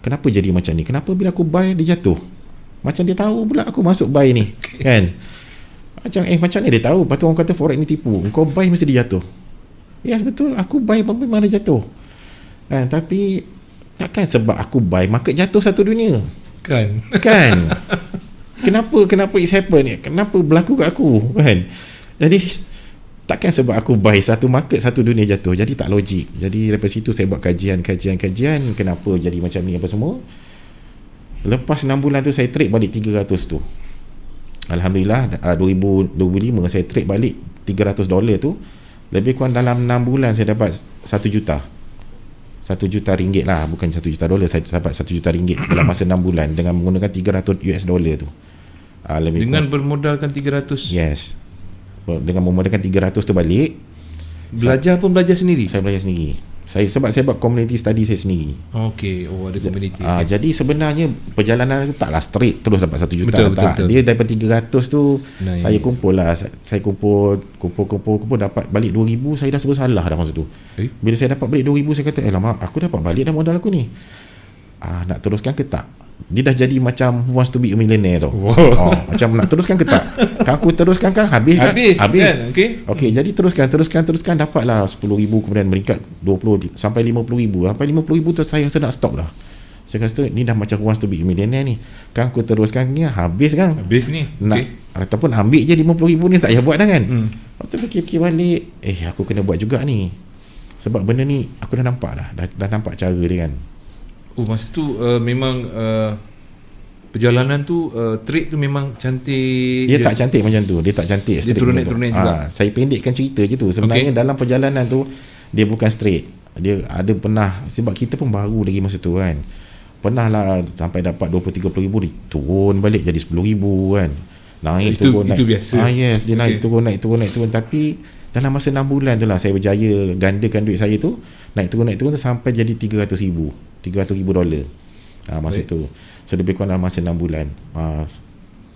Kenapa jadi macam ni? Kenapa bila aku buy dia jatuh? Macam dia tahu pula aku masuk buy ni. Kan? Macam ni dia tahu. Lepas tu orang kata forex ni tipu. Kau buy mesti dia jatuh. Ya betul, aku buy memang dia jatuh. Tapi takkan sebab aku buy market jatuh satu dunia. Kan? Kenapa it's happen ni? Kenapa berlaku kat aku? Kan? Jadi takkan sebab aku buy satu market satu dunia jatuh. Jadi tak logik. Jadi daripada situ saya buat kajian kenapa jadi macam ni apa semua. Lepas 6 bulan tu saya trade balik 300 tu. Alhamdulillah 2005 saya trade balik $300 tu. Lebih kurang dalam 6 bulan saya dapat 1 juta. 1 juta ringgit lah, bukan 1 juta dolar. Saya dapat 1 juta ringgit dalam masa 6 bulan dengan menggunakan $300 tu. Dengan bermodalkan 300. Yes. Dengan memodalkan 300 tu balik. Belajar sendiri. Saya belajar sendiri. Sebab saya buat community study saya sendiri. Okey, ada community. Jadi sebenarnya perjalanan tu taklah straight terus dapat 1 juta. Betul. Dia daripada 300 tu Naik. saya kumpul lah. Saya kumpul dapat balik 2,000. Saya dah serba salah dah masa tu. Bila saya dapat balik 2,000 saya kata, lama aku dapat balik dah modal aku ni. Nak teruskan ke tak? Dia dah jadi macam Who Wants to be a Millionaire tu. Macam nak teruskan ke tak? Kan aku teruskan kan habis kan? Okey, jadi teruskan dapatlah 10,000, kemudian meningkat 20 sampai 50,000. Sampai 50,000 tu saya rasa nak stop lah. Saya kata ni dah macam Who Wants to be a Millionaire ni. Kan aku teruskan ni habis kan? Habis ni. Ataupun ambil je 50,000 ni tak payah buat dah kan? Lepas tu fikir balik, aku kena buat juga ni. Sebab benda ni aku dah nampak dah. Dah nampak cara dia kan. Masa tu memang perjalanan tu trade tu memang cantik. Dia tak cantik macam tu. Dia tak cantik. Dia turun naik juga. Saya pendekkan cerita je tu. Sebenarnya dalam perjalanan tu dia bukan straight. Dia ada pernah, sebab kita pun baru lagi masa tu kan. Pernah lah sampai dapat 20-30 ribu, dia turun balik jadi 10 ribu kan. Naik turun naik. Itu biasa. Yes, dia naik turun. Tapi dalam masa 6 bulan tu lah saya berjaya gandakan duit saya tu. Naik turun tu sampai jadi 300 ribu dolar. Masa tu. So lebih kurang dalam masa 6 bulan.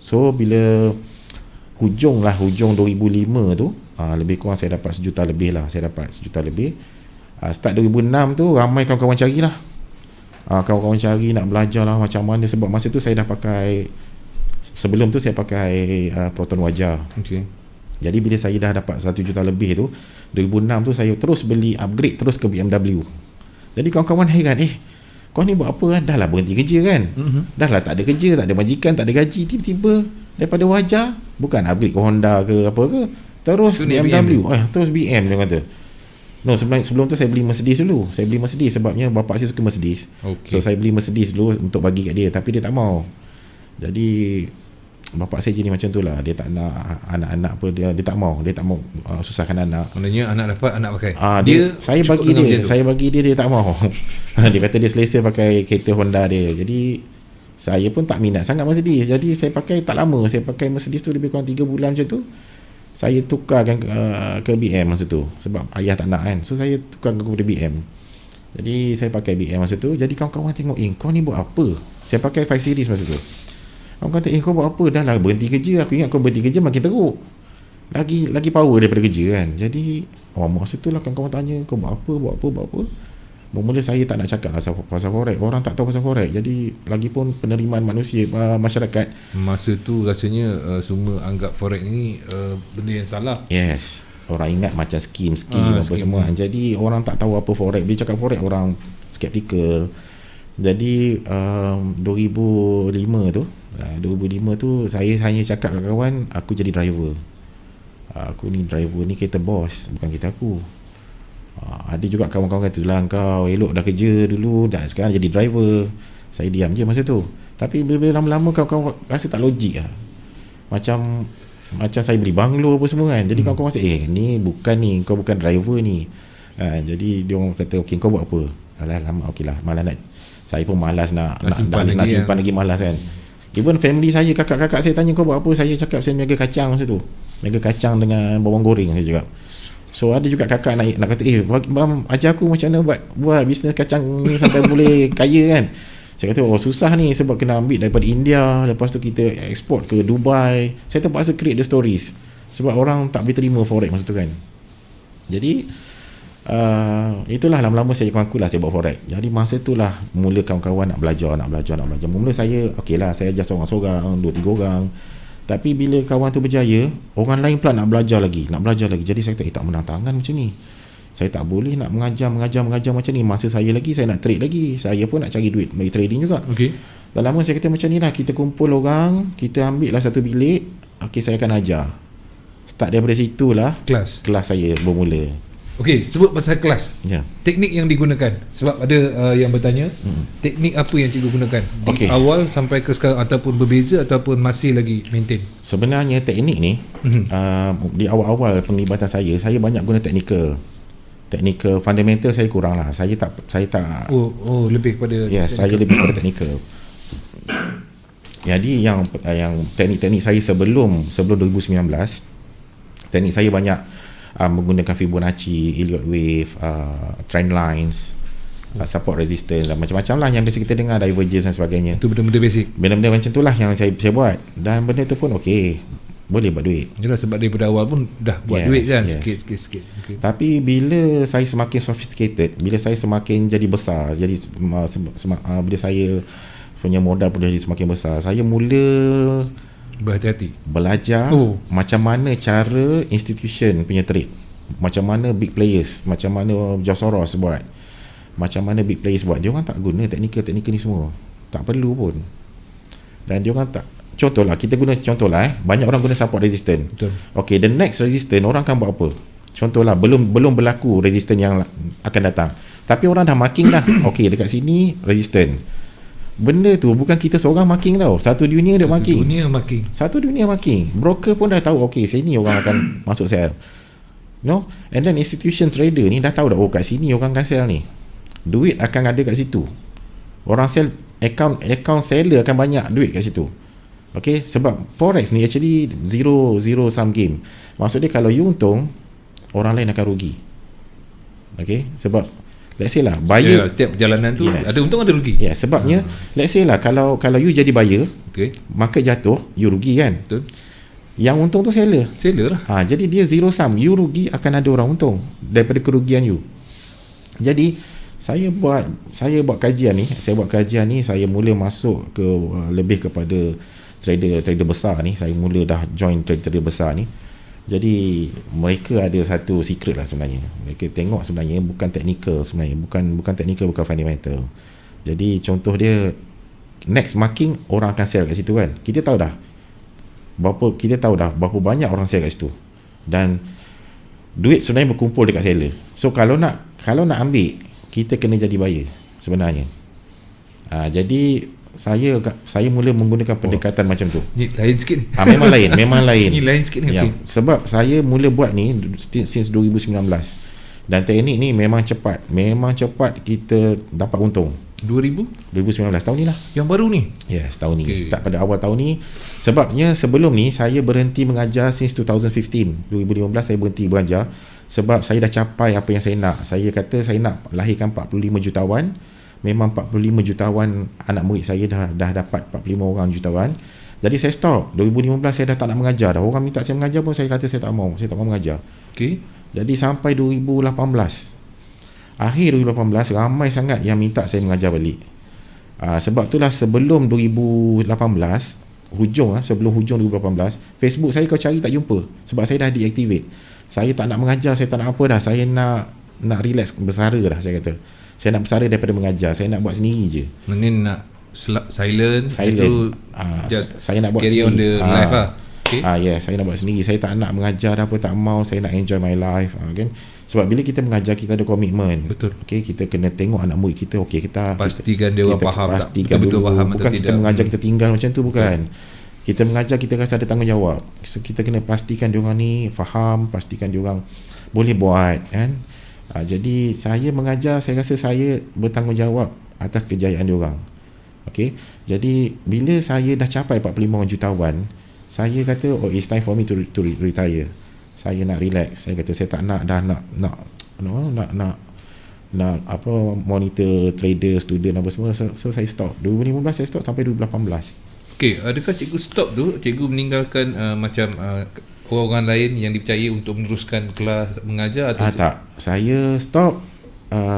So bila hujung 2005 tu, lebih kurang saya dapat 1 juta lebih lah. Start 2006 tu ramai kawan-kawan carilah. Kawan-kawan cari nak belajar lah macam mana, sebab masa tu saya dah pakai, sebelum tu saya pakai Proton Wajah. Jadi bila saya dah dapat 1 juta lebih tu, 2006 tu saya terus beli upgrade terus ke BMW. Jadi kawan-kawan heran, kau ni buat apa kan? Dah lah berhenti kerja kan? Dah lah tak ada kerja, tak ada majikan, tak ada gaji, tiba-tiba daripada Wajah bukan upgrade ke Honda ke apa ke, terus BMW. Terus BM dia kata. No, sebenarnya sebelum tu saya beli Mercedes dulu. Saya beli Mercedes sebabnya bapak saya suka Mercedes. So saya beli Mercedes dulu untuk bagi kat dia, tapi dia tak mau. Jadi bapak saya jadi macam tu lah. Dia tak nak anak-anak apa, dia tak mau susahkan anak. Maknanya anak dapat, anak pakai. Saya bagi dia tak mau. Dia kata dia selesa pakai kereta Honda dia. Jadi saya pun tak minat sangat Mercedes. Jadi saya pakai tak lama. Saya pakai Mercedes tu lebih kurang 3 bulan macam tu. Saya tukarkan ke BM masa tu sebab ayah tak nak kan. So saya tukarkan kepada BM. Jadi saya pakai BM masa tu. Jadi kawan-kawan tengok, kau ni buat apa? Saya pakai 5 series masa tu. Orang kata, kau buat apa? Dah lah berhenti kerja. Aku ingat kau berhenti kerja makin teruk. Lagi power daripada kerja kan. Jadi masa tu lah kawan-kawan tanya, kau buat apa? Mula saya tak nak cakap lah pasal forex. Orang tak tahu pasal forex. Jadi lagipun penerimaan manusia, masyarakat masa tu rasanya semua anggap forex ni benda yang salah. Yes. orang ingat macam skim apa skim. semua. Jadi orang tak tahu apa forex. Bila cakap forex orang skeptical. Jadi 2005 tu saya hanya cakap kat kawan, aku jadi driver. Aku ni driver ni kereta bos, bukan kereta aku. Ada juga kawan-kawan kata, lah kau elok dah kerja dulu, dah sekarang jadi driver. Saya diam je masa tu. Tapi bila lama-lama kawan-kawan rasa tak logik lah. Macam saya beli banglo apa semua kan. Jadi kawan-kawan rasa ni kau bukan driver ni. Jadi dia orang kata, okey kau buat apa? Alah lama, okey lah, malas nak. Saya pun malas nak simpan lagi malas kan. Even family saya, kakak-kakak saya tanya kau buat apa, saya cakap saya niaga kacang masa tu. Niaga kacang dengan bawang goreng saya cakap. So ada juga kakak nak kata, bang ajar aku macam mana buat bisnes kacang ni sampai boleh kaya kan. Saya kata susah ni sebab kena ambil daripada India, lepas tu kita export ke Dubai. Saya terpaksa create the stories sebab orang tak boleh terima forex masa tu kan. Jadi itulah lama-lama saya mengakulah saya buat forex. Jadi masa itulah mula kawan-kawan nak belajar. Mula saya okeylah, saya ajar seorang-seorang, 2-3 orang. Tapi bila kawan tu berjaya, orang lain pula nak belajar lagi. Jadi saya kata tak menang tangan macam ni. Saya tak boleh nak mengajar macam ni. Masa saya nak trade lagi. Saya pun nak cari duit bagi trading juga. Okey. Dah lama saya kata macam ni lah, kita kumpul orang, kita ambil lah satu bilik. Okey, saya akan ajar. Start daripada situlah kelas saya bermula. Okey, sebut pasal kelas. Ya. Teknik yang digunakan. Sebab ada yang bertanya, teknik apa yang cikgu gunakan di awal sampai ke sekarang, ataupun berbeza ataupun masih lagi maintain? Sebenarnya teknik ni di awal-awal penglibatan saya banyak guna technical fundamental saya kurang lah. Saya tak lebih kepada saya lebih kepada technical. Jadi yang teknik-teknik saya sebelum 2019, teknik saya banyak menggunakan Fibonacci, Elliott Wave, trend lines, support resistance dan macam-macam lah yang biasa kita dengar, divergence dan sebagainya. Itu benda-benda basic. Benda-benda macam tu lah yang saya buat, dan benda tu pun boleh buat duit. Yalah, sebab daripada awal pun dah buat duit kan, sikit. Okay. Tapi bila saya semakin sophisticated, bila saya semakin jadi besar, jadi bila saya punya modal pun jadi semakin besar, saya mula berhati-hati belajar macam mana cara institution punya trade, macam mana big players, macam mana George Soros buat, macam mana big players buat. Dia orang tak guna teknikal ni semua, tak perlu pun. Dan dia orang tak, contohlah kita guna banyak orang guna support resistance. Betul. Okay, the next resistance orang akan buat apa? Contohlah belum berlaku resistance yang akan datang, tapi orang dah marking dah. Okay, dekat sini resistance. Benda tu bukan kita seorang marking tau. Satu dunia marking. Satu dunia marking. Broker pun dah tahu, okay, sini orang akan masuk sell. And then institution trader ni dah tahu dah, kat sini orang akan sell ni. Duit akan ada kat situ. Orang sell, account seller akan banyak duit kat situ. Okay, sebab forex ni actually zero sum game. Maksudnya kalau you untung, orang lain akan rugi. Okay, sebab let's say lah buyer, setiap perjalanan tu ada untung ada rugi. Sebabnya let's say lah kalau you jadi buyer, market jatuh, you rugi kan. Betul. Yang untung tu seller lah. Jadi dia zero sum, you rugi, akan ada orang untung daripada kerugian you. Jadi saya buat kajian ni, saya mula masuk ke lebih kepada trader besar ni. Saya mula dah join trader besar ni. Jadi mereka ada satu secret lah sebenarnya. Mereka tengok sebenarnya bukan technical sebenarnya, bukan technical, bukan fundamental. Jadi contoh dia, next marking orang akan sell kat situ kan. Kita tahu dah berapa banyak orang sell kat situ. Dan duit sebenarnya berkumpul dekat seller. So kalau nak ambil, kita kena jadi buyer sebenarnya. Jadi saya mula menggunakan pendekatan macam tu. Ni lain sikit ni. Memang lain. Ni lain sikit ni. Sebab saya mula buat ni since 2019. Dan teknik ni memang cepat kita dapat untung. 2019 tahun ni lah. Yang baru ni? Yes, tahun ni. Start pada awal tahun ni. Sebabnya sebelum ni saya berhenti mengajar since 2015. 2015 saya berhenti mengajar sebab saya dah capai apa yang saya nak. Saya kata saya nak lahirkan 45 jutawan. Memang 45 jutawan anak murid saya dah dapat 45 orang jutawan. Jadi saya stop. 2015 saya dah tak nak mengajar dah. Orang minta saya mengajar pun saya kata saya tak mau mengajar. Jadi sampai 2018. Akhir 2018 ramai sangat yang minta saya mengajar balik. Sebab itulah sebelum 2018, sebelum hujung 2018, Facebook saya kau cari tak jumpa sebab saya dah deactivate. Saya tak nak mengajar, saya tak nak apa dah. Saya nak relax, bersara dah saya kata. Saya nak bersara daripada mengajar. Saya nak buat sendiri je. Mana nak silent. Itu just saya nak buat carry on the life lah. Okay. Saya nak buat sendiri. Saya tak nak mengajar apa, tak mau. Saya nak enjoy my life, kan? Sebab bila kita mengajar, kita ada komitmen. Betul. Okay, kita kena tengok anak murid kita. Okay, kita pastikan dia orang faham tak, betul-betul faham atau bukan tidak. Kita mengajar kita tinggal macam tu, bukan. Kita mengajar, kita rasa ada tanggungjawab. So, kita kena pastikan dia orang ni faham, pastikan dia orang boleh buat, kan? Jadi saya mengajar, saya rasa saya bertanggungjawab atas kejayaan dia orang. Okay. Jadi bila saya dah capai 45 jutawan, saya kata it's time for me to retire. Saya nak relax. Saya kata saya tak nak dah nak apa monitor trader, student apa semua. So saya stop. 2015 saya stop sampai 2018. Okey, adakah cikgu stop tu, cikgu meninggalkan macam orang-orang lain yang dipercayai untuk meneruskan kelas mengajar atau tak. Saya stop.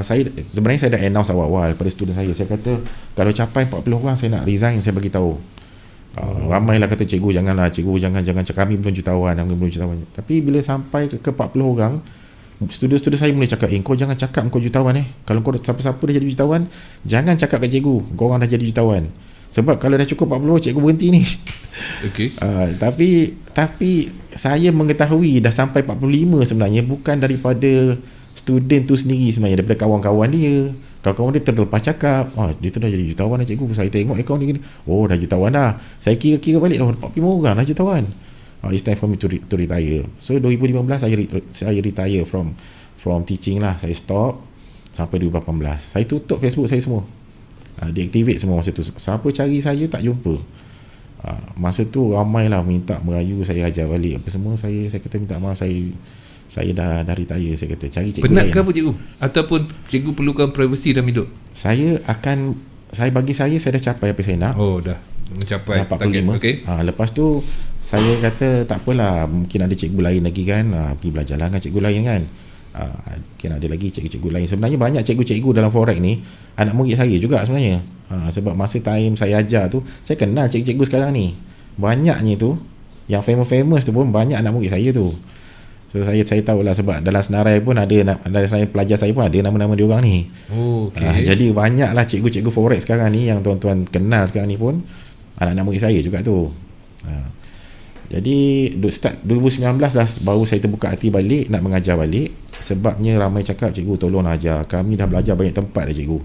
Saya sebenarnya saya dah announce awal-awal pada student saya. Saya kata kalau capai 40 orang saya nak resign, saya bagi tahu. Ramailah kata cikgu jangan cakap kami belum jutawan. Tapi bila sampai ke 40 orang, student-student saya mula cakap, kau jangan cakap kau jutawan. Kalau kau siapa-siapa dah jadi jutawan, jangan cakap kat cikgu kau orang dah jadi jutawan. Sebab kalau dah cukup 40, cikgu berhenti ni. Okey. Tapi saya mengetahui dah sampai 45 sebenarnya bukan daripada student tu sendiri, sebenarnya daripada kawan-kawan dia. Kawan-kawan dia terlepas cakap, dia tu dah jadi jutawan dah cikgu. Saya tengok akaun dia gini, dah jutawan dah. Saya kira balik, 45 orang dah jutawan. It's time for me to retire. So 2015 saya retire from teaching lah. Saya stop sampai 2018. Saya tutup Facebook saya semua. Deactivate semua masa tu. Siapa cari saya tak jumpa. Masa tu ramailah minta merayu saya ajar balik apa semua. Saya kata minta maaf, saya dah retire. Saya kata cari cikgu penat lain. ke apa cikgu? Ataupun cikgu perlukan privacy dalam hidup? Saya dah capai apa saya nak. Dah mencapai 45. Okay. Lepas tu saya kata tak apalah, mungkin ada cikgu lain lagi kan, pergi belajar lah dengan cikgu lain kan. Mungkin ada lagi cikgu-cikgu lain. Sebenarnya banyak cikgu-cikgu dalam forex ni anak murid saya juga sebenarnya. Sebab masa time saya ajar tu, saya kenal cikgu-cikgu sekarang ni. Banyaknya tu yang famous tu pun banyak anak murid saya tu. So saya tahulah sebab dalam senarai pun ada senarai pelajar saya pun ada nama-nama dia orang ni. Jadi banyaklah cikgu-cikgu forex sekarang ni yang tuan-tuan kenal sekarang ni pun anak-anak murid saya juga tu. Jadi start 2019 dah baru saya terbuka hati balik nak mengajar balik. Sebabnya ramai cakap, cikgu tolong ajar. Kami dah belajar banyak tempat dah cikgu.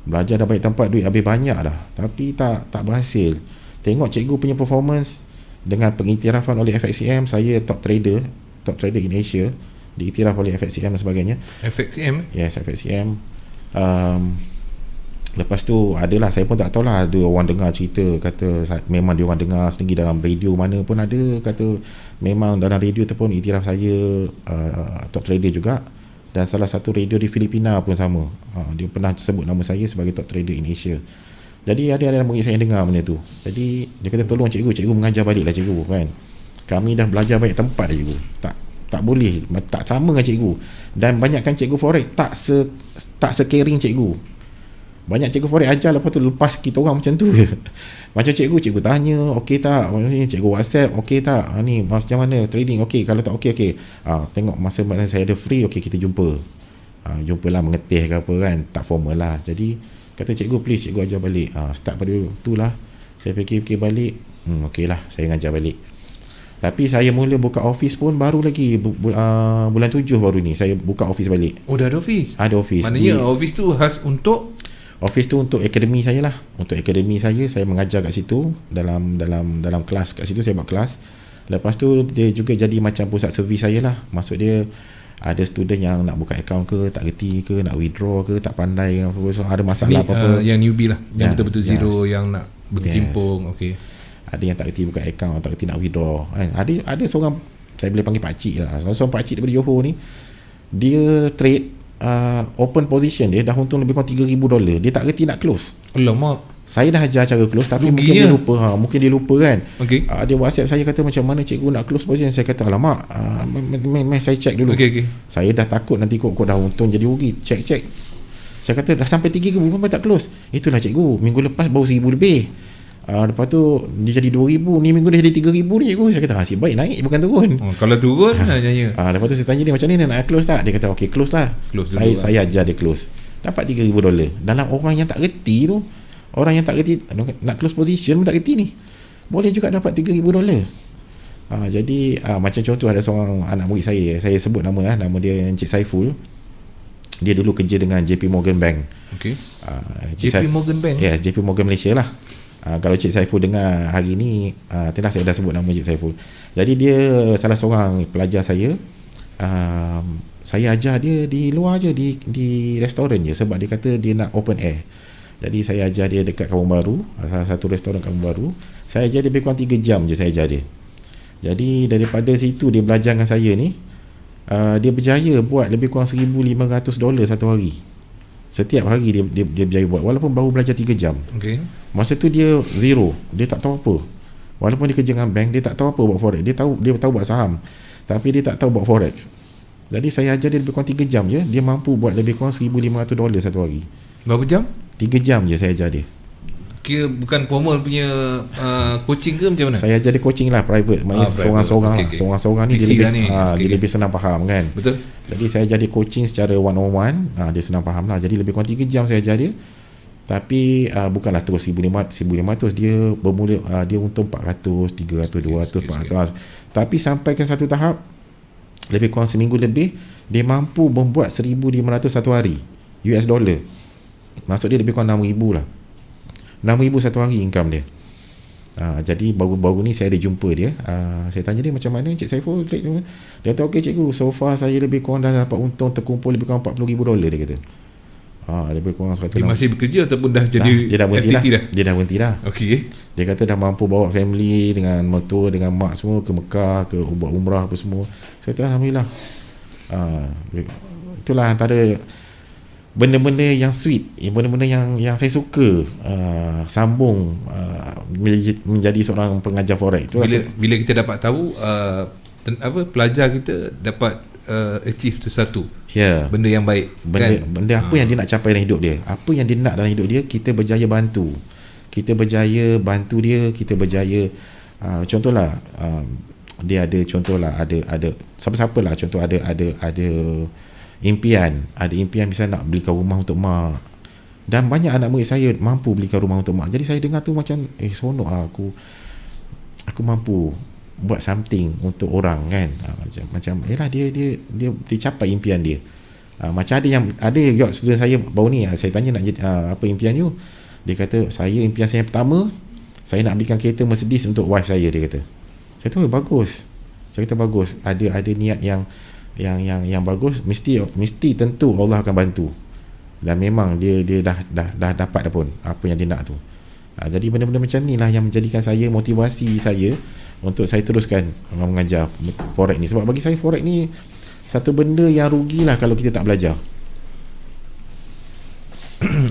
Belajar dah banyak tempat, duit habis banyak dah. Tapi tak berhasil. Tengok cikgu punya performance dengan pengiktirafan oleh FXCM, saya top trader in Asia, diiktiraf oleh FXCM dan sebagainya. FXCM? Yes, FXCM. Lepas tu adalah, saya pun tak tahulah, ada orang dengar cerita kata memang dia orang dengar sendiri dalam radio mana pun ada, kata memang dalam radio tu pun iktiraf saya top trader juga. Dan salah satu radio di Filipina pun sama, dia pernah sebut nama saya sebagai top trader in Asia. Jadi ada murid saya yang dengar benda tu. Jadi dia kata tolong cikgu mengajar balik lah cikgu kan. Kami dah belajar banyak tempat dah cikgu. Tak boleh, tak sama dengan cikgu. Dan banyakkan cikgu forex tak se-caring cikgu. Banyak cikgu forex ajar, lepas tu lepas kita orang macam tu. Macam cikgu tanya okey tak, cikgu WhatsApp okey tak, ni macam mana trading, okey, kalau tak okey. Tengok masa mana saya ada free, okey kita jumpa. Jumpalah mengetih ke apa kan, tak formal lah. Jadi kata cikgu please cikgu ajar balik. Start pada tu lah saya fikir balik, okey lah saya ngajar balik. Tapi saya mula buka office pun baru lagi bulan 7 baru ni saya buka office balik. Dah ada office? Ada office. Maknanya office tu khas untuk? Office tu untuk akademi saya lah. Untuk akademi saya mengajar kat situ. Dalam kelas kat situ saya buat kelas. Lepas tu dia juga jadi macam pusat servis saya lah. Maksud dia ada student yang nak buka account ke, tak gerti ke, nak withdraw ke, tak pandai ke, so ada masalah apa-apa. Yang newbie lah, yang betul-betul zero, yang nak berkecimpung. Okay. Ada yang tak gerti buka account, tak gerti nak withdraw kan. Ada seorang, saya boleh panggil pakcik lah, seorang pakcik daripada Johor ni, dia trade open position dia dah untung lebih kurang $3,000. Dia tak reti nak close. Alamak. Saya dah ajar cara close tapi ruginya. mungkin dia lupa kan. Okay. Dia WhatsApp saya kata macam mana cikgu nak close position. Saya kata alamak, saya check dulu. Okay. Saya dah takut nanti kau dah untung jadi rugi. Check. Saya kata dah sampai $3,000 pun tak close. Itulah cikgu, minggu lepas baru $1,000 lebih. Lepas tu dia jadi 2,000, ni minggu dia jadi 3,000 ni cikgu. Saya kata nasib baik naik bukan turun. Kalau turun nanya. Lepas tu saya tanya dia macam ni nak close tak? Dia kata okey close lah. Saya ajar dia close. Dapat $3,000. Dalam orang yang tak reti tu, orang yang tak reti nak close position pun tak reti ni, boleh juga dapat $3,000. Jadi macam contoh ada seorang anak murid saya sebut nama dia Encik Saiful. Dia dulu kerja dengan JP Morgan Bank. Okey. JP Morgan Bank. Ya, JP Morgan Malaysia lah. Kalau Cik Saiful dengar hari ni, telah saya dah sebut nama Cik Saiful. Jadi dia salah seorang pelajar saya. Saya ajar dia di luar je, di restoran je, sebab dia kata dia nak open air. Jadi saya ajar dia dekat Kampung Baru, salah satu restoran Kampung Baru. Saya ajar dia lebih kurang 3 jam je saya ajar dia. Jadi daripada situ dia belajar dengan saya ni, dia berjaya buat lebih kurang $1,500 satu hari. Setiap hari dia berjaya buat, walaupun baru belajar 3 jam. Okay. Masa tu dia zero, dia tak tahu apa. Walaupun dia kerja dengan bank, dia tak tahu apa buat forex. Dia tahu buat saham, tapi dia tak tahu buat forex. Jadi saya ajar dia lebih kurang 3 jam je, dia mampu buat lebih kurang $1,500 satu hari. Berapa jam? 3 jam je saya ajar dia. Kira bukan formal punya coaching ke macam mana? Saya ajar dia coaching lah, private. Maknanya seorang-seorang lah. Seorang-seorang ni dia lebih senang faham kan. Betul. Jadi saya ajar dia coaching secara one on one. Dia senang faham lah. Jadi lebih kurang 3 jam saya ajar dia. Tapi bukanlah terus 1,500. Dia bermula dia untung 400, 300, 200, 400. Tapi sampai ke satu tahap, lebih kurang seminggu lebih, dia mampu membuat 1,500 satu hari US dollar. Maksud dia lebih kurang 6,000 lah. 6,000 satu hari income dia. Jadi baru-baru ni saya ada jumpa dia. Saya tanya dia macam mana Cik Saiful trade tu. Dia kata okey cikgu, so far saya lebih kurang dah dapat untung terkumpul lebih kurang $40,000 dia kata. Lebih kurang 100. Dia masih bekerja ataupun dah jadi dia dah berhenti FTT dah? Dia dah berhenti dah. Okey. Dia kata dah mampu bawa family dengan mertua, dengan mak semua ke Mekah, ke buat umrah apa semua. Saya kata alhamdulillah. Itulah antara benda-benda yang sweet, benda-benda yang saya suka sambung menjadi seorang pengajar forex. Bila kita dapat tahu pelajar kita dapat achieve sesuatu, benda yang baik, benda apa yang dia nak capai dalam hidup dia, apa yang dia nak dalam hidup dia, kita berjaya bantu dia, kita berjaya contohlah dia ada contohlah ada siapa-siapa lah, contoh ada impian misalnya nak belikan rumah untuk mak, dan banyak anak murid saya mampu belikan rumah untuk mak. Jadi saya dengar tu macam seronok lah, aku mampu buat something untuk orang kan. Macam yalah dia capai impian dia. Macam ada juga student saya baru ni, saya tanya nak apa impian you, dia kata impian saya yang pertama, saya nak belikan kereta Mercedes untuk wife saya, dia kata. Saya tahu bagus. Saya kata bagus, ada niat yang bagus, mesti tentu Allah akan bantu. Dan memang dia dah dapat dah pun apa yang dia nak tu. Jadi benda-benda macam ni lah yang menjadikan saya, motivasi saya untuk saya teruskan mengajar forex ni. Sebab bagi saya forex ni satu benda yang rugilah kalau kita tak belajar.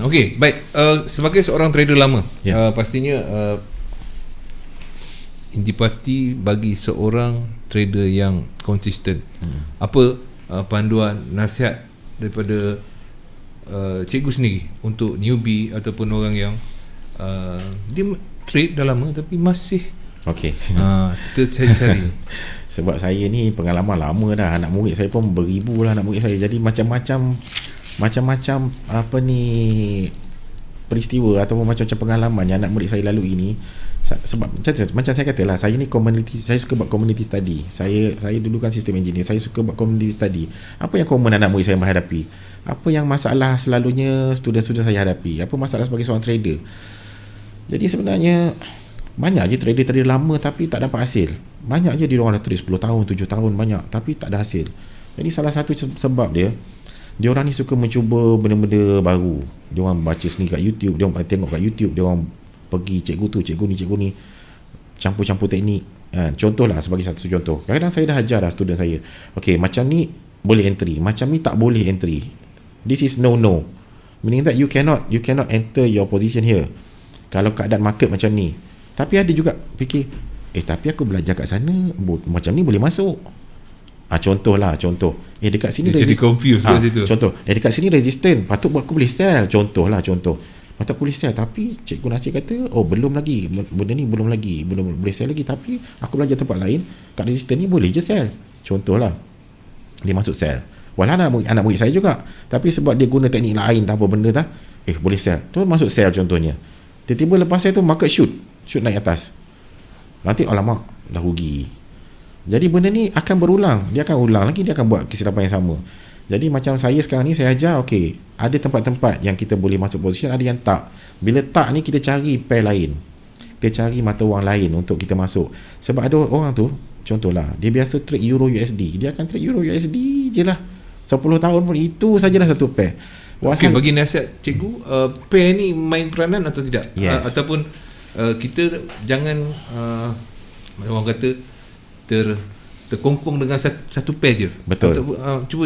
Okey, baik. Sebagai seorang trader lama, pastinya intipati bagi seorang trader yang konsisten. Apa panduan, nasihat daripada cikgu sendiri untuk newbie ataupun orang yang dia trade dah lama tapi masih tercari-cari? Sebab saya ni pengalaman lama dah, anak murid saya pun beribu lah anak murid saya. Jadi macam-macam apa ni peristiwa ataupun macam-macam pengalaman yang anak murid saya lalui ini. Sebab macam saya katalah, saya ni community, saya suka buat community study. Saya dulu kan sistem engineer, saya suka buat community study. Apa yang common anak murid saya menghadapi, apa yang masalah selalunya student-student saya hadapi, apa masalah sebagai seorang trader. Jadi sebenarnya banyak je trader lama tapi tak dapat hasil. Banyak je dia orang dah trade 10 tahun, 7 tahun banyak tapi tak ada hasil. Jadi salah satu sebab dia orang ni suka mencuba benda-benda baru. Dia orang baca sendiri kat YouTube, dia orang tengok kat YouTube, dia orang pergi cikgu ni campur-campur teknik. Contohlah, sebagai satu contoh, kadang-kadang saya dah ajar dah student saya, okay, macam ni boleh entry, macam ni tak boleh entry, this is no, meaning that you cannot enter your position here kalau keadaan market macam ni. Tapi ada juga fikir, tapi aku belajar kat sana macam ni boleh masuk. Contoh dekat sini jadi confused kat situ. Contoh dekat sini resistant, patut aku boleh sell. Contoh Lepas tu aku boleh sell, tapi Cikgu Nasir kata belum lagi, benda ni belum boleh sell lagi, tapi aku belajar tempat lain kat resistor ni boleh je sell. Contohlah dia masuk sell, walau anak murid saya juga, tapi sebab dia guna teknik lain tak apa benda tak, boleh sell, tu masuk sell contohnya. Tiba-tiba lepas saya tu market shoot naik atas, nanti alamak dah rugi. Jadi benda ni akan berulang, dia akan ulang lagi, dia akan buat kesilapan yang sama. Jadi macam saya sekarang ni, saya ajar ada tempat-tempat yang kita boleh masuk position, ada yang tak. Bila tak ni kita cari pair lain, kita cari mata wang lain untuk kita masuk. Sebab ada orang tu, contohlah dia biasa trade Euro USD, dia akan trade Euro USD je lah 10 tahun pun itu sajalah satu pair. Bagi nasihat cikgu, pair ni main peranan atau tidak? Yes. Ataupun kita jangan orang kata terkongkong dengan satu pair je. Betul. Cuba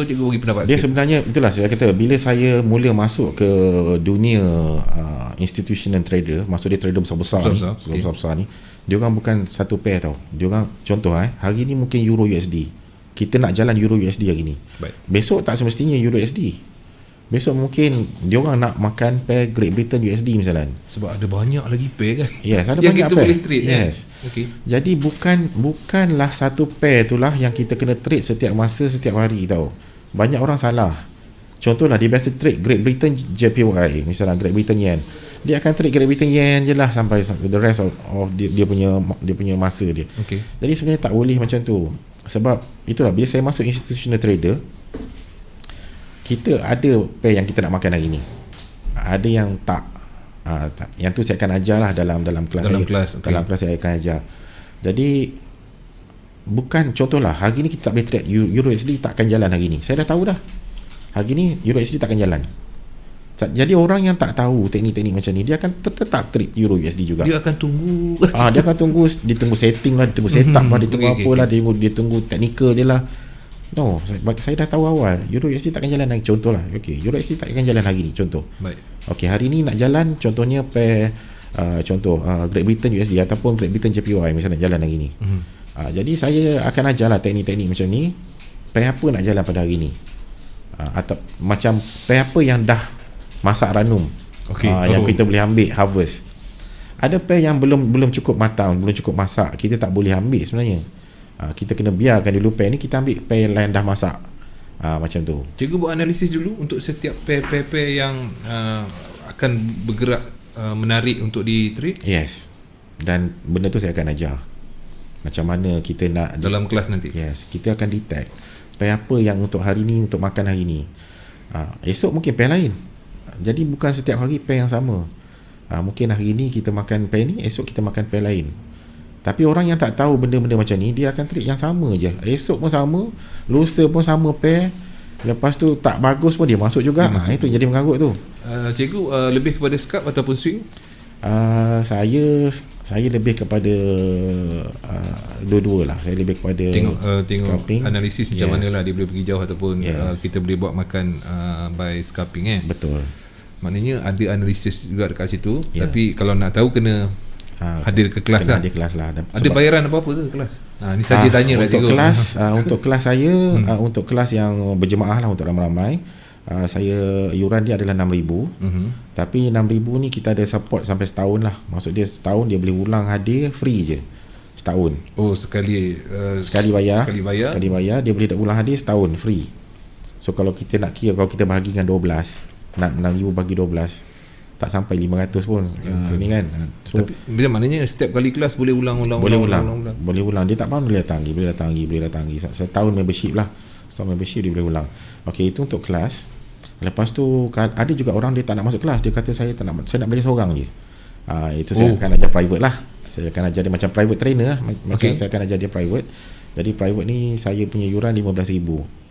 cikgu bagi pendapat dia sikit. Sebenarnya itulah saya kata, bila saya mula masuk ke dunia institutional trader, maksud dia trader besar-besar ni, dia orang bukan satu pair tau. Dia orang contoh hari ni mungkin Euro USD, kita nak jalan Euro USD hari ni. Baik. Besok tak semestinya Euro USD. Besok mungkin dia orang nak makan pair Great Britain USD misalnya. Sebab ada banyak lagi pair kan. Yes, ada yang banyak kita pair. Boleh trade. Yes. Okay. Jadi bukanlah satu pair itulah yang kita kena trade setiap masa, setiap hari tau. Banyak orang salah. Contohlah dia biasa trade Great Britain JPY, misalnya Great Britain Yen. Dia akan trade Great Britain Yen je lah sampai the rest of dia punya masa dia. Okay. Jadi sebenarnya tak boleh macam tu. Sebab itulah bila saya masuk institutional trader, kita ada pair yang kita nak makan hari ni, ada yang tak. Yang tu saya akan ajar lah dalam kelas dalam kelas saya akan ajar. Jadi bukan contohlah hari ni kita tak boleh trade Euro USD, tak akan jalan hari ni. Saya dah tahu dah hari ni Euro USD tak akan jalan. Jadi orang yang tak tahu teknik-teknik macam ni, dia akan tetap trade Euro USD juga. Dia akan tunggu. Dia akan tunggu, ditunggu setting lah, ditunggu setup lah, ditunggu apalah, dia tunggu teknikal dia lah. No, saya dah tahu awal Euro USD takkan jalan lagi. Contoh lah, Euro USD takkan jalan hari ni, contoh. Baik. Hari ni nak jalan, contohnya pair Great Britain USD ataupun Great Britain JPY misalnya nak jalan hari ni. Jadi saya akan ajarlah teknik-teknik macam ni, pair apa nak jalan pada hari ni, atau macam pair apa yang dah masak ranum, yang kita boleh ambil harvest. Ada pair yang belum cukup matang, belum cukup masak, kita tak boleh ambil sebenarnya. Kita kena biarkan dulu pair ni, kita ambil pair yang dah masak. Macam tu. Cikgu buat analisis dulu untuk setiap pair yang akan bergerak menarik untuk di trade. Yes. Dan benda tu saya akan ajar macam mana kita nak dalam kelas nanti. Yes, kita akan detect pair apa yang untuk hari ni, untuk makan hari ni. Esok mungkin pair lain. Jadi bukan setiap hari pair yang sama. Mungkin hari ni kita makan pair ni, esok kita makan pair lain. Tapi orang yang tak tahu benda-benda macam ni, dia akan trade yang sama je. Esok pun sama, lusa pun sama pair, lepas tu tak bagus pun dia masuk juga. Itu jadi mengarut tu. Cikgu lebih kepada scalp ataupun swing? Saya lebih kepada dua-dua lah. Saya lebih kepada tengok analisis macam mana lah dia boleh pergi jauh ataupun kita boleh buat makan by scalping. Betul. Maknanya ada analisis juga dekat situ. Tapi kalau nak tahu kena hadir ke kelas lah. Hadir kelas lah. Ada bayaran apa-apa ke kelas? Ni saja tanya lah untuk kelas. Untuk kelas saya, untuk kelas yang berjemaah lah, untuk ramai-ramai, saya yuran dia adalah 6,000. Tapi 6,000 ni kita ada support sampai setahun lah. Maksud dia setahun dia boleh ulang hadir free je setahun. Sekali bayar dia boleh ulang hadir setahun free. So kalau kita nak kira, kalau kita bahagikan 12, nak 6,000 bagi 12, tak sampai 500 pun. Ni kan. So, tapi maknanya setiap kali kelas boleh ulang. Boleh ulang. Dia tak paham, boleh datang lagi. Setahun membership lah. Setahun membership dia boleh ulang. Itu untuk kelas. Lepas tu ada juga orang dia tak nak masuk kelas. Dia kata saya nak belajar seorang je. Itu saya akan ajar private lah. Saya akan ajar dia macam private trainer lah. Saya akan ajar dia private. Jadi private ni saya punya yuran 15,000.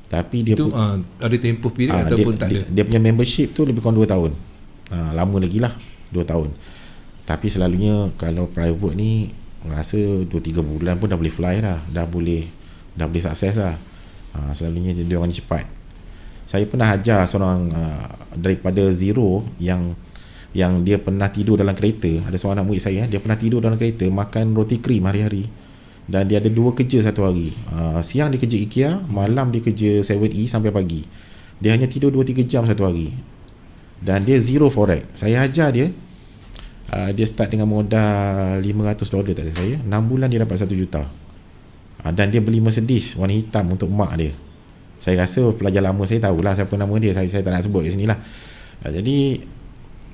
Tapi dia itu ada tempoh period ataupun tak ada. Dia punya membership tu lebih kurang 2 tahun. Lama lagi lah 2 tahun. Tapi selalunya kalau private ni rasa 2-3 bulan pun dah boleh fly dah. Dah boleh sukses lah. Selalunya dia orang ni cepat. Saya pernah ajar seorang daripada zero yang dia pernah tidur dalam kereta. Ada seorang anak murid saya, dia pernah tidur dalam kereta, makan roti krim hari-hari. Dan dia ada 2 kerja satu hari. Siang dia kerja IKEA, malam dia kerja 7E sampai pagi. Dia hanya tidur 2-3 jam satu hari. dan dia zero forex. Saya ajar dia, dia start dengan modal $500 tak ada saya, 6 bulan dia dapat 1 juta. Dan dia beli Mercedes warna hitam untuk mak dia. Saya rasa pelajar lama saya tahulah siapa nama dia, saya tak nak sebut kat sini lah. Jadi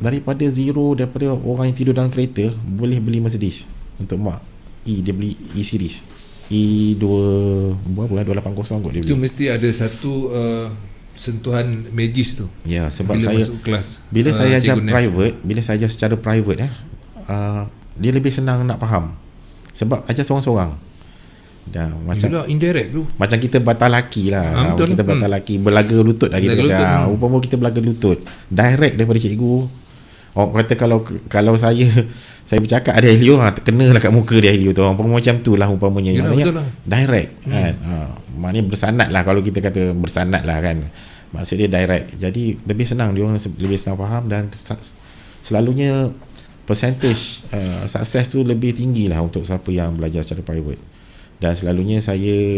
daripada zero, daripada orang yang tidur dalam kereta boleh beli Mercedes untuk mak. Dia beli E-Series E2 berapa 280 kot dia beli. Itu mesti ada satu sentuhan magis tu. Ya, sebab bila saya masuk kelas, bila saya ajar Cikgu Nef. private, bila saya ajar secara private dia lebih senang nak faham sebab ajar seorang-seorang. Dah macam Yalah, indirect tu. macam kita batal laki lah. Betul. Kita batal laki, berlaga lutut lah kita Berlaga kata. lutut. Umpama kita berlaga lutut direct daripada cikgu. Orang kata kalau saya bercakap ada Helio, kenalah kat muka dia Helio tu. Umpama macam tu lah umpamanya. Yalah, Maknanya betul lah. direct kan. Maknanya bersanad lah, kalau kita kata bersanad lah kan. Maksud dia direct. Jadi lebih senang, dia orang lebih senang faham, dan selalunya percentage sukses tu lebih tinggi lah untuk siapa yang belajar secara private. Dan selalunya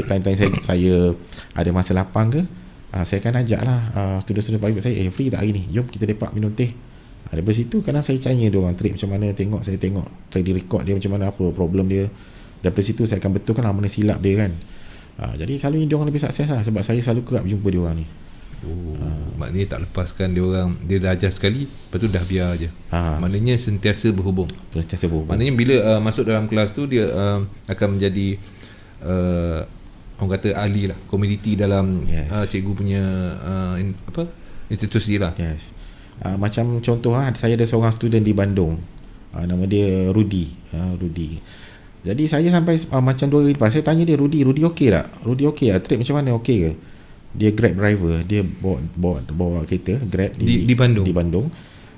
time-time saya ada masa lapang ke, saya akan ajak lah student-student private saya, free tak hari ni, jom kita lepak minum teh. Daripada situ kadang saya tanya dia orang trade macam mana, saya tengok trading record dia macam mana, apa problem dia. Daripada situ saya akan betulkan mana silap dia kan. Jadi selalunya dia orang lebih sukses lah, sebab saya selalu kerap jumpa dia orang ni. Maknanya tak lepaskan dia orang, dia dah ajar sekali, lepas tu dah biar je. Maknanya sentiasa berhubung. Maknanya bila masuk dalam kelas tu, dia akan menjadi orang kata ahli lah, komoditi dalam cikgu punya institusi lah. Yes. Macam contoh saya ada seorang student di Bandung, nama dia Rudy. Jadi saya sampai macam 2 hari lepas saya tanya dia, Rudy okey tak? Rudy okey lah, trade macam mana, okey ke? Dia Grab driver, dia bawa kereta Grab di Bandung.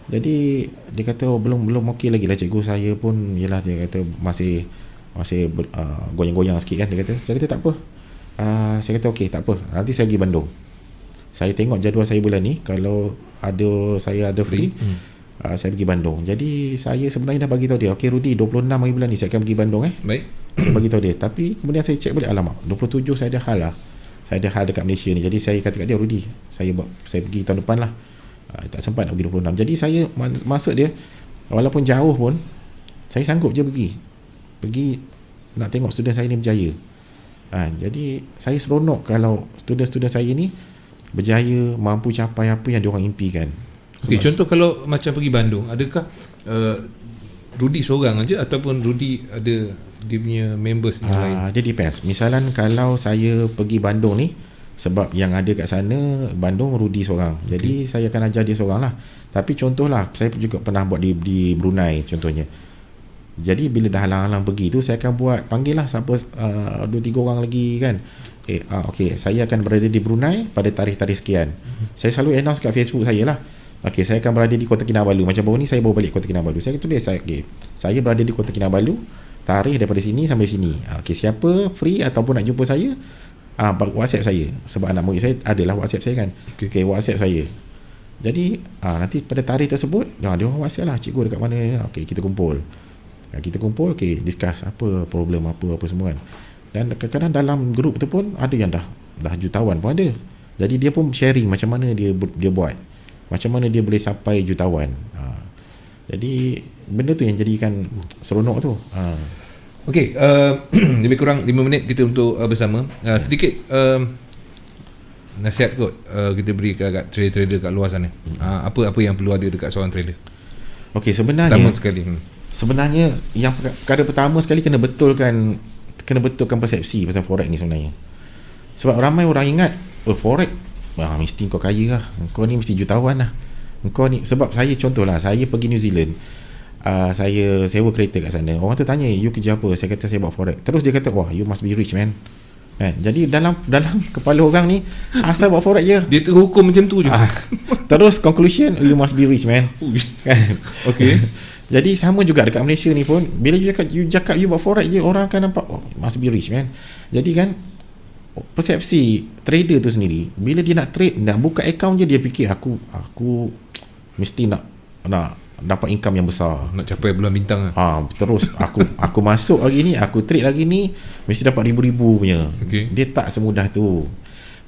Jadi dia kata belum okey lagi lah cikgu, saya pun yalah, dia kata masih goyang-goyang sikit kan. Dia kata, saya kata tak apa. Saya kata okey, tak apa, nanti saya pergi Bandung. Saya tengok jadual saya bulan ni, kalau saya ada free, saya pergi Bandung. Jadi saya sebenarnya dah bagi tahu dia, okey Rudy, 26 hari bulan ni saya akan pergi Bandung. Baik. Saya bagi tahu dia, tapi kemudian saya cek balik, alamak 27 saya ada hal lah. Saya ada hal dekat Malaysia ni. Jadi saya kata kat dia, Rudy, saya pergi tahun depan lah. Tak sempat nak pergi 26. Jadi saya maksud dia, walaupun jauh pun saya sanggup je pergi nak tengok student saya ni berjaya. Jadi saya seronok kalau student-student saya ni berjaya, mampu capai apa yang diorang impikan. Okey, contoh kalau macam pergi Bandung, adakah Rudy seorang aja ataupun Rudy ada dia punya members yang lain? Dia depends. Misalan kalau saya pergi Bandung ni, sebab yang ada kat sana Bandung Rudy seorang, jadi saya akan ajar dia seorang lah. Tapi contohlah, saya juga pernah buat di Brunei contohnya. Jadi bila dah halang-halang pergi tu, saya akan panggil lah siapa 2-3 orang lagi kan. Okey, saya akan berada di Brunei pada tarikh-tarikh sekian. Saya selalu announce kat Facebook saya lah. Okey, saya akan berada di Kota Kinabalu. Macam baru ni saya bawa balik Kota Kinabalu. Saya tulis saya berada di Kota Kinabalu, tarikh daripada sini sampai sini. Okey, siapa free ataupun nak jumpa saya, WhatsApp saya. Sebab anak murid saya adalah WhatsApp saya kan. Okey, WhatsApp saya. Jadi nanti pada tarikh tersebut, dia orang WhatsApp lah, cikgu dekat mana. Okey, kita kumpul. Okey, discuss apa problem apa semua kan. Dan kadang-kadang dalam grup tu pun ada yang dah jutawan pun ada. Jadi dia pun sharing macam mana dia buat, macam mana dia boleh sampai jutawan. Jadi benda tu yang jadikan seronok tu. Okey, lebih kurang 5 minit kita untuk bersama. Sedikit nasihat kot kita beri kat trader-trader kat luar sana. Apa yang perlu ada dekat seorang trader? Okey, sebenarnya pertama sekali yang perkara pertama sekali kena betulkan persepsi pasal forex ni sebenarnya. Sebab ramai orang ingat forex mesti kau kaya lah, kau ni mesti jutawan lah, kau ni. Sebab saya contohlah, saya pergi New Zealand, saya sewa kereta kat sana. Orang tu tanya, you kerja apa? Saya kata saya buat forex. Terus dia kata, wah, you must be rich man kan. Jadi dalam kepala orang ni asal buat forex je, dia terhukum macam tu je. Terus conclusion, you must be rich man kan. Okay. Jadi sama juga dekat Malaysia ni pun, bila you cakap you buat forex je, orang akan nampak, oh, must be rich man. Jadi kan persepsi trader tu sendiri, bila dia nak trade, nak buka account je, dia fikir aku mesti nak dapat income yang besar, nak capai bulan bintang lah. Terus aku masuk lagi ni, aku trade lagi ni, mesti dapat ribu-ribu punya. Dia tak semudah tu.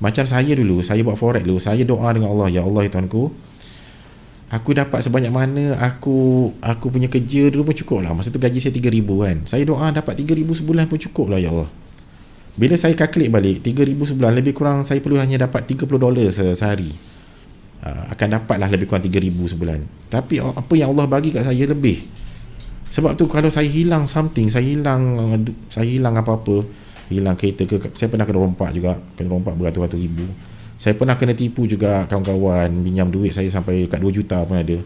Macam saya dulu, saya buat forex dulu, saya doa dengan Allah, ya Allah ya Tuhanku, Aku dapat sebanyak mana, aku punya kerja dulu pun cukup lah. Masa tu gaji saya 3,000 kan. Saya doa dapat 3,000 sebulan pun cukup lah, ya Allah. Bila saya calculate balik 3,000 sebulan, lebih kurang saya perlu hanya dapat $30 sehari. Akan dapatlah lebih kurang 3,000 sebulan. Tapi apa yang Allah bagi kat saya lebih. Sebab tu kalau saya hilang something, saya hilang apa-apa, hilang kereta ke, saya pernah kena rompak juga, kena rompak beratus-ratus ribu. Saya pernah kena tipu juga, kawan-kawan pinjam duit saya sampai kat 2 juta pun ada.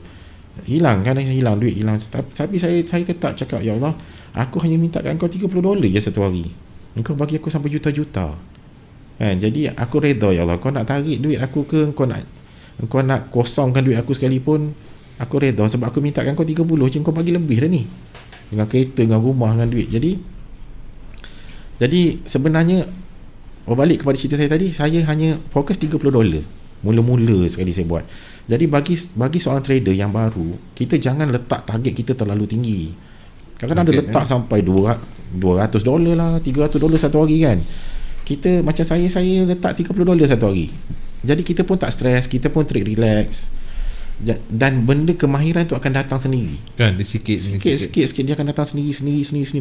Hilang kan, hilang duit, hilang. Tapi saya tetap cakap, ya Allah, aku hanya minta kat kau $30 je satu hari. Engkau bagi aku sampai juta-juta. Kan? Jadi aku reda, ya Allah, kau nak tarik duit aku ke, kau nak kosongkan duit aku sekalipun, aku reda. Sebab aku minta kat kau 30 je, kau bagi lebih dah ni. Dengan kereta, dengan rumah, dengan duit. Jadi sebenarnya, balik kepada cerita saya tadi, saya hanya fokus $30 mula-mula sekali saya buat. Jadi bagi seorang trader yang baru, kita jangan letak target kita terlalu tinggi. Kadang-kadang ada letak sampai $200 lah, $300 satu hari kan. Kita macam saya letak $30 satu hari. Jadi kita pun tak stres, kita pun trade relax. Dan benda kemahiran tu akan datang sendiri. Kan, dia sikit dia akan datang sendiri.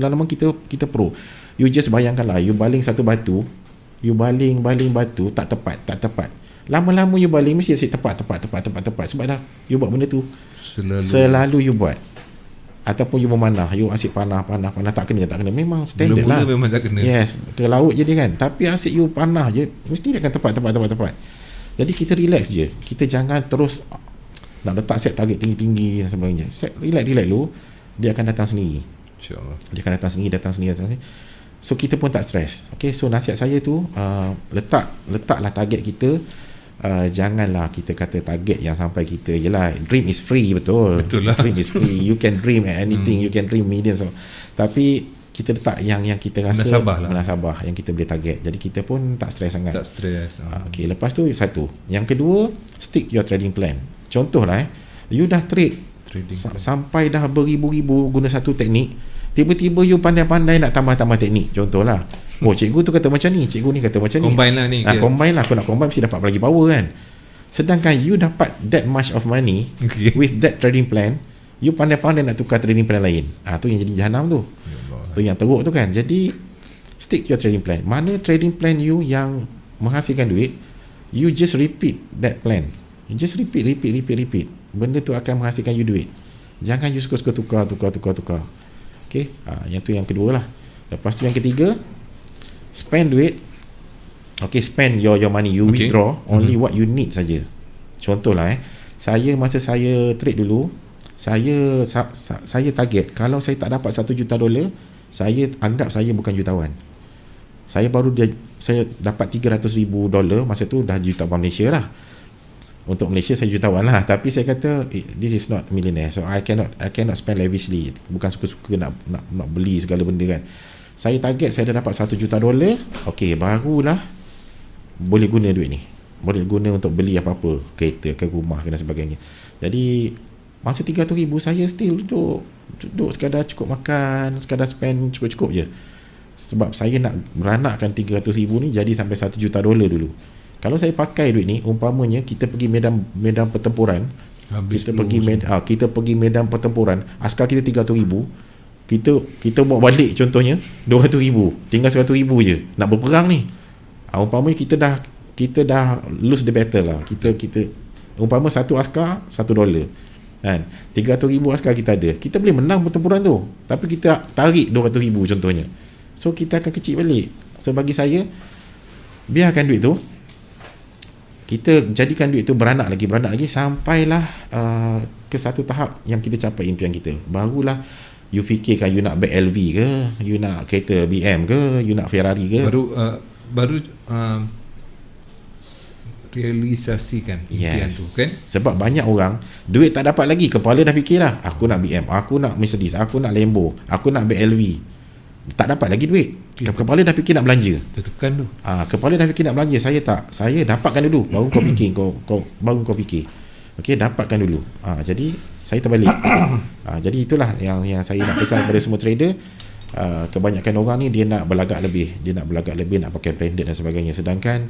Lama-lama kita pro. You just bayangkanlah, you baling satu batu, you baling batu tak tepat. Lama-lama you baling mesti asyik tepat. Sebab dah you buat benda tu selalu you buat. Ataupun you memanah, you asyik panah tak kena. Memang standard lah. Memang tak kena. Yes, ke laut je dia kan. Tapi asyik you panah je, mesti dia akan tepat. Jadi kita relax je. Kita jangan terus nak letak set target tinggi-tinggi dan sebagainya. Set relax dulu, dia akan datang sendiri. InsyaAllah. Dia akan datang sendiri. So kita pun tak stres. Okay, so nasihat saya tu, letaklah target kita. Janganlah kita kata target yang sampai kita, yelah, dream is free, betul lah. Dream is free, you can dream at anything, you can dream millions. Tapi kita letak yang kita rasa munasabah yang kita boleh target. Jadi kita pun tak stres sangat. Okay, lepas tu satu. Yang kedua, stick to your trading plan. Contohlah, you dah trading sampai dah beribu-ribu guna satu teknik, tiba-tiba you pandai-pandai nak tambah teknik. Contohlah, cikgu tu kata macam ni, cikgu ni kata macam combine lah ni. Combine lah, aku nak combine mesti dapat lagi power kan. Sedangkan you dapat that much of money with that trading plan, you pandai-pandai nak tukar trading plan lain. Tu yang jadi jahanam tu. Tu yang teruk tu kan. Jadi stick to your trading plan. Mana trading plan you yang menghasilkan duit, you just repeat that plan. You just repeat. Benda tu akan menghasilkan you duit. Jangan you suka-suka tukar. Okay, yang tu yang kedua lah. Lepas tu yang ketiga, spend duit. Okay, spend your money. You withdraw only what you need saja. Contohlah, saya masa saya trade dulu, saya target, kalau saya tak dapat $1 juta, saya anggap saya bukan jutawan. Saya dapat $300,000, masa tu dah juta Malaysia lah. Untuk Malaysia saya jutawan lah. Tapi saya kata, this is not millionaire, so I cannot spend lavishly. Bukan suka-suka nak beli segala benda kan. Saya target saya dah dapat $1 juta. Okay, barulah boleh guna duit ni, boleh guna untuk beli apa-apa, kereta ke rumah dan sebagainya. Jadi masa 300,000 saya still duduk sekadar cukup makan, sekadar spend cukup-cukup je. Sebab saya nak beranakkan 300,000 ni jadi sampai $1 juta dulu. Kalau saya pakai duit ni, umpamanya kita pergi medan pertempuran, kita pergi medan pertempuran, askar kita 300,000, kita bawa balik contohnya 200,000, tinggal 100,000 je nak berperang ni. Umpamanya kita dah lose the battle lah. Kita umpama satu askar $1 kan, 300,000 askar kita ada, kita boleh menang pertempuran tu, tapi kita tarik 200,000 contohnya. So kita akan kecil balik. So bagi saya, biarkan duit tu, kita jadikan duit tu beranak lagi sampailah ke satu tahap yang kita capai impian kita. Barulah you fikirkan you nak beg LV ke, you nak kereta BM ke, you nak Ferrari ke. Baru realisasikan impian tu kan. Sebab banyak orang duit tak dapat lagi, kepala dah fikirlah, aku nak BM, aku nak Mercedes, aku nak Lambo, aku nak beg LV. Tak dapat lagi duit. Kepala dah fikir nak belanja. Tertekan tu. Kepala dah fikir nak belanja. Saya dapatkan dulu, baru kau fikir, baru kau fikir. Okey, dapatkan dulu. Jadi saya terbalik. Jadi itulah yang saya nak pesan kepada semua trader. Kebanyakan orang ni dia nak berlagak lebih, nak pakai branded dan sebagainya, sedangkan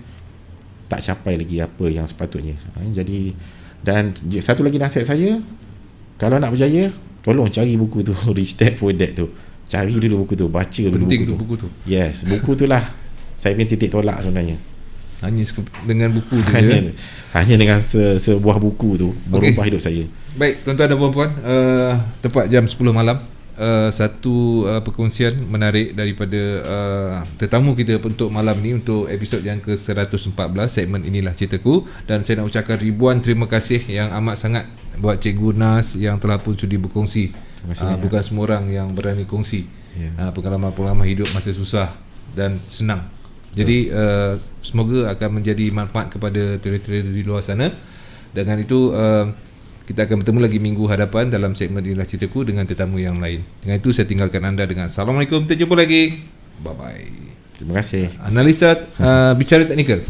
tak capai lagi apa yang sepatutnya. Jadi Dan satu lagi nasihat saya, kalau nak berjaya, tolong cari buku tu Rich Dad Poor Dad tu. Cari dulu buku tu, baca dulu Penting buku tu buku tu. Yes, buku tu lah saya punya titik tolak sebenarnya. Hanya dengan buku tu hanya dengan sebuah buku tu merubah hidup saya. Baik, tuan-tuan dan puan-puan, tepat jam 10 malam, satu perkongsian menarik daripada tetamu kita untuk malam ni, untuk episod yang ke-114 segmen Inilah Ceritaku. Dan saya nak ucapkan ribuan terima kasih yang amat sangat buat Cikgu Nas yang telah pun sudi berkongsi. Bukan semua orang yang berani kongsi pengalaman-pengalaman hidup masa susah dan senang. Jadi semoga akan menjadi manfaat kepada trader-trader di luar sana. Dengan itu kita akan bertemu lagi minggu hadapan dalam segmen Inilah Ceritaku dengan tetamu yang lain. Dengan itu saya tinggalkan anda dengan Assalamualaikum. Kita jumpa lagi. Bye bye. Terima kasih. Analisa bicara teknikal.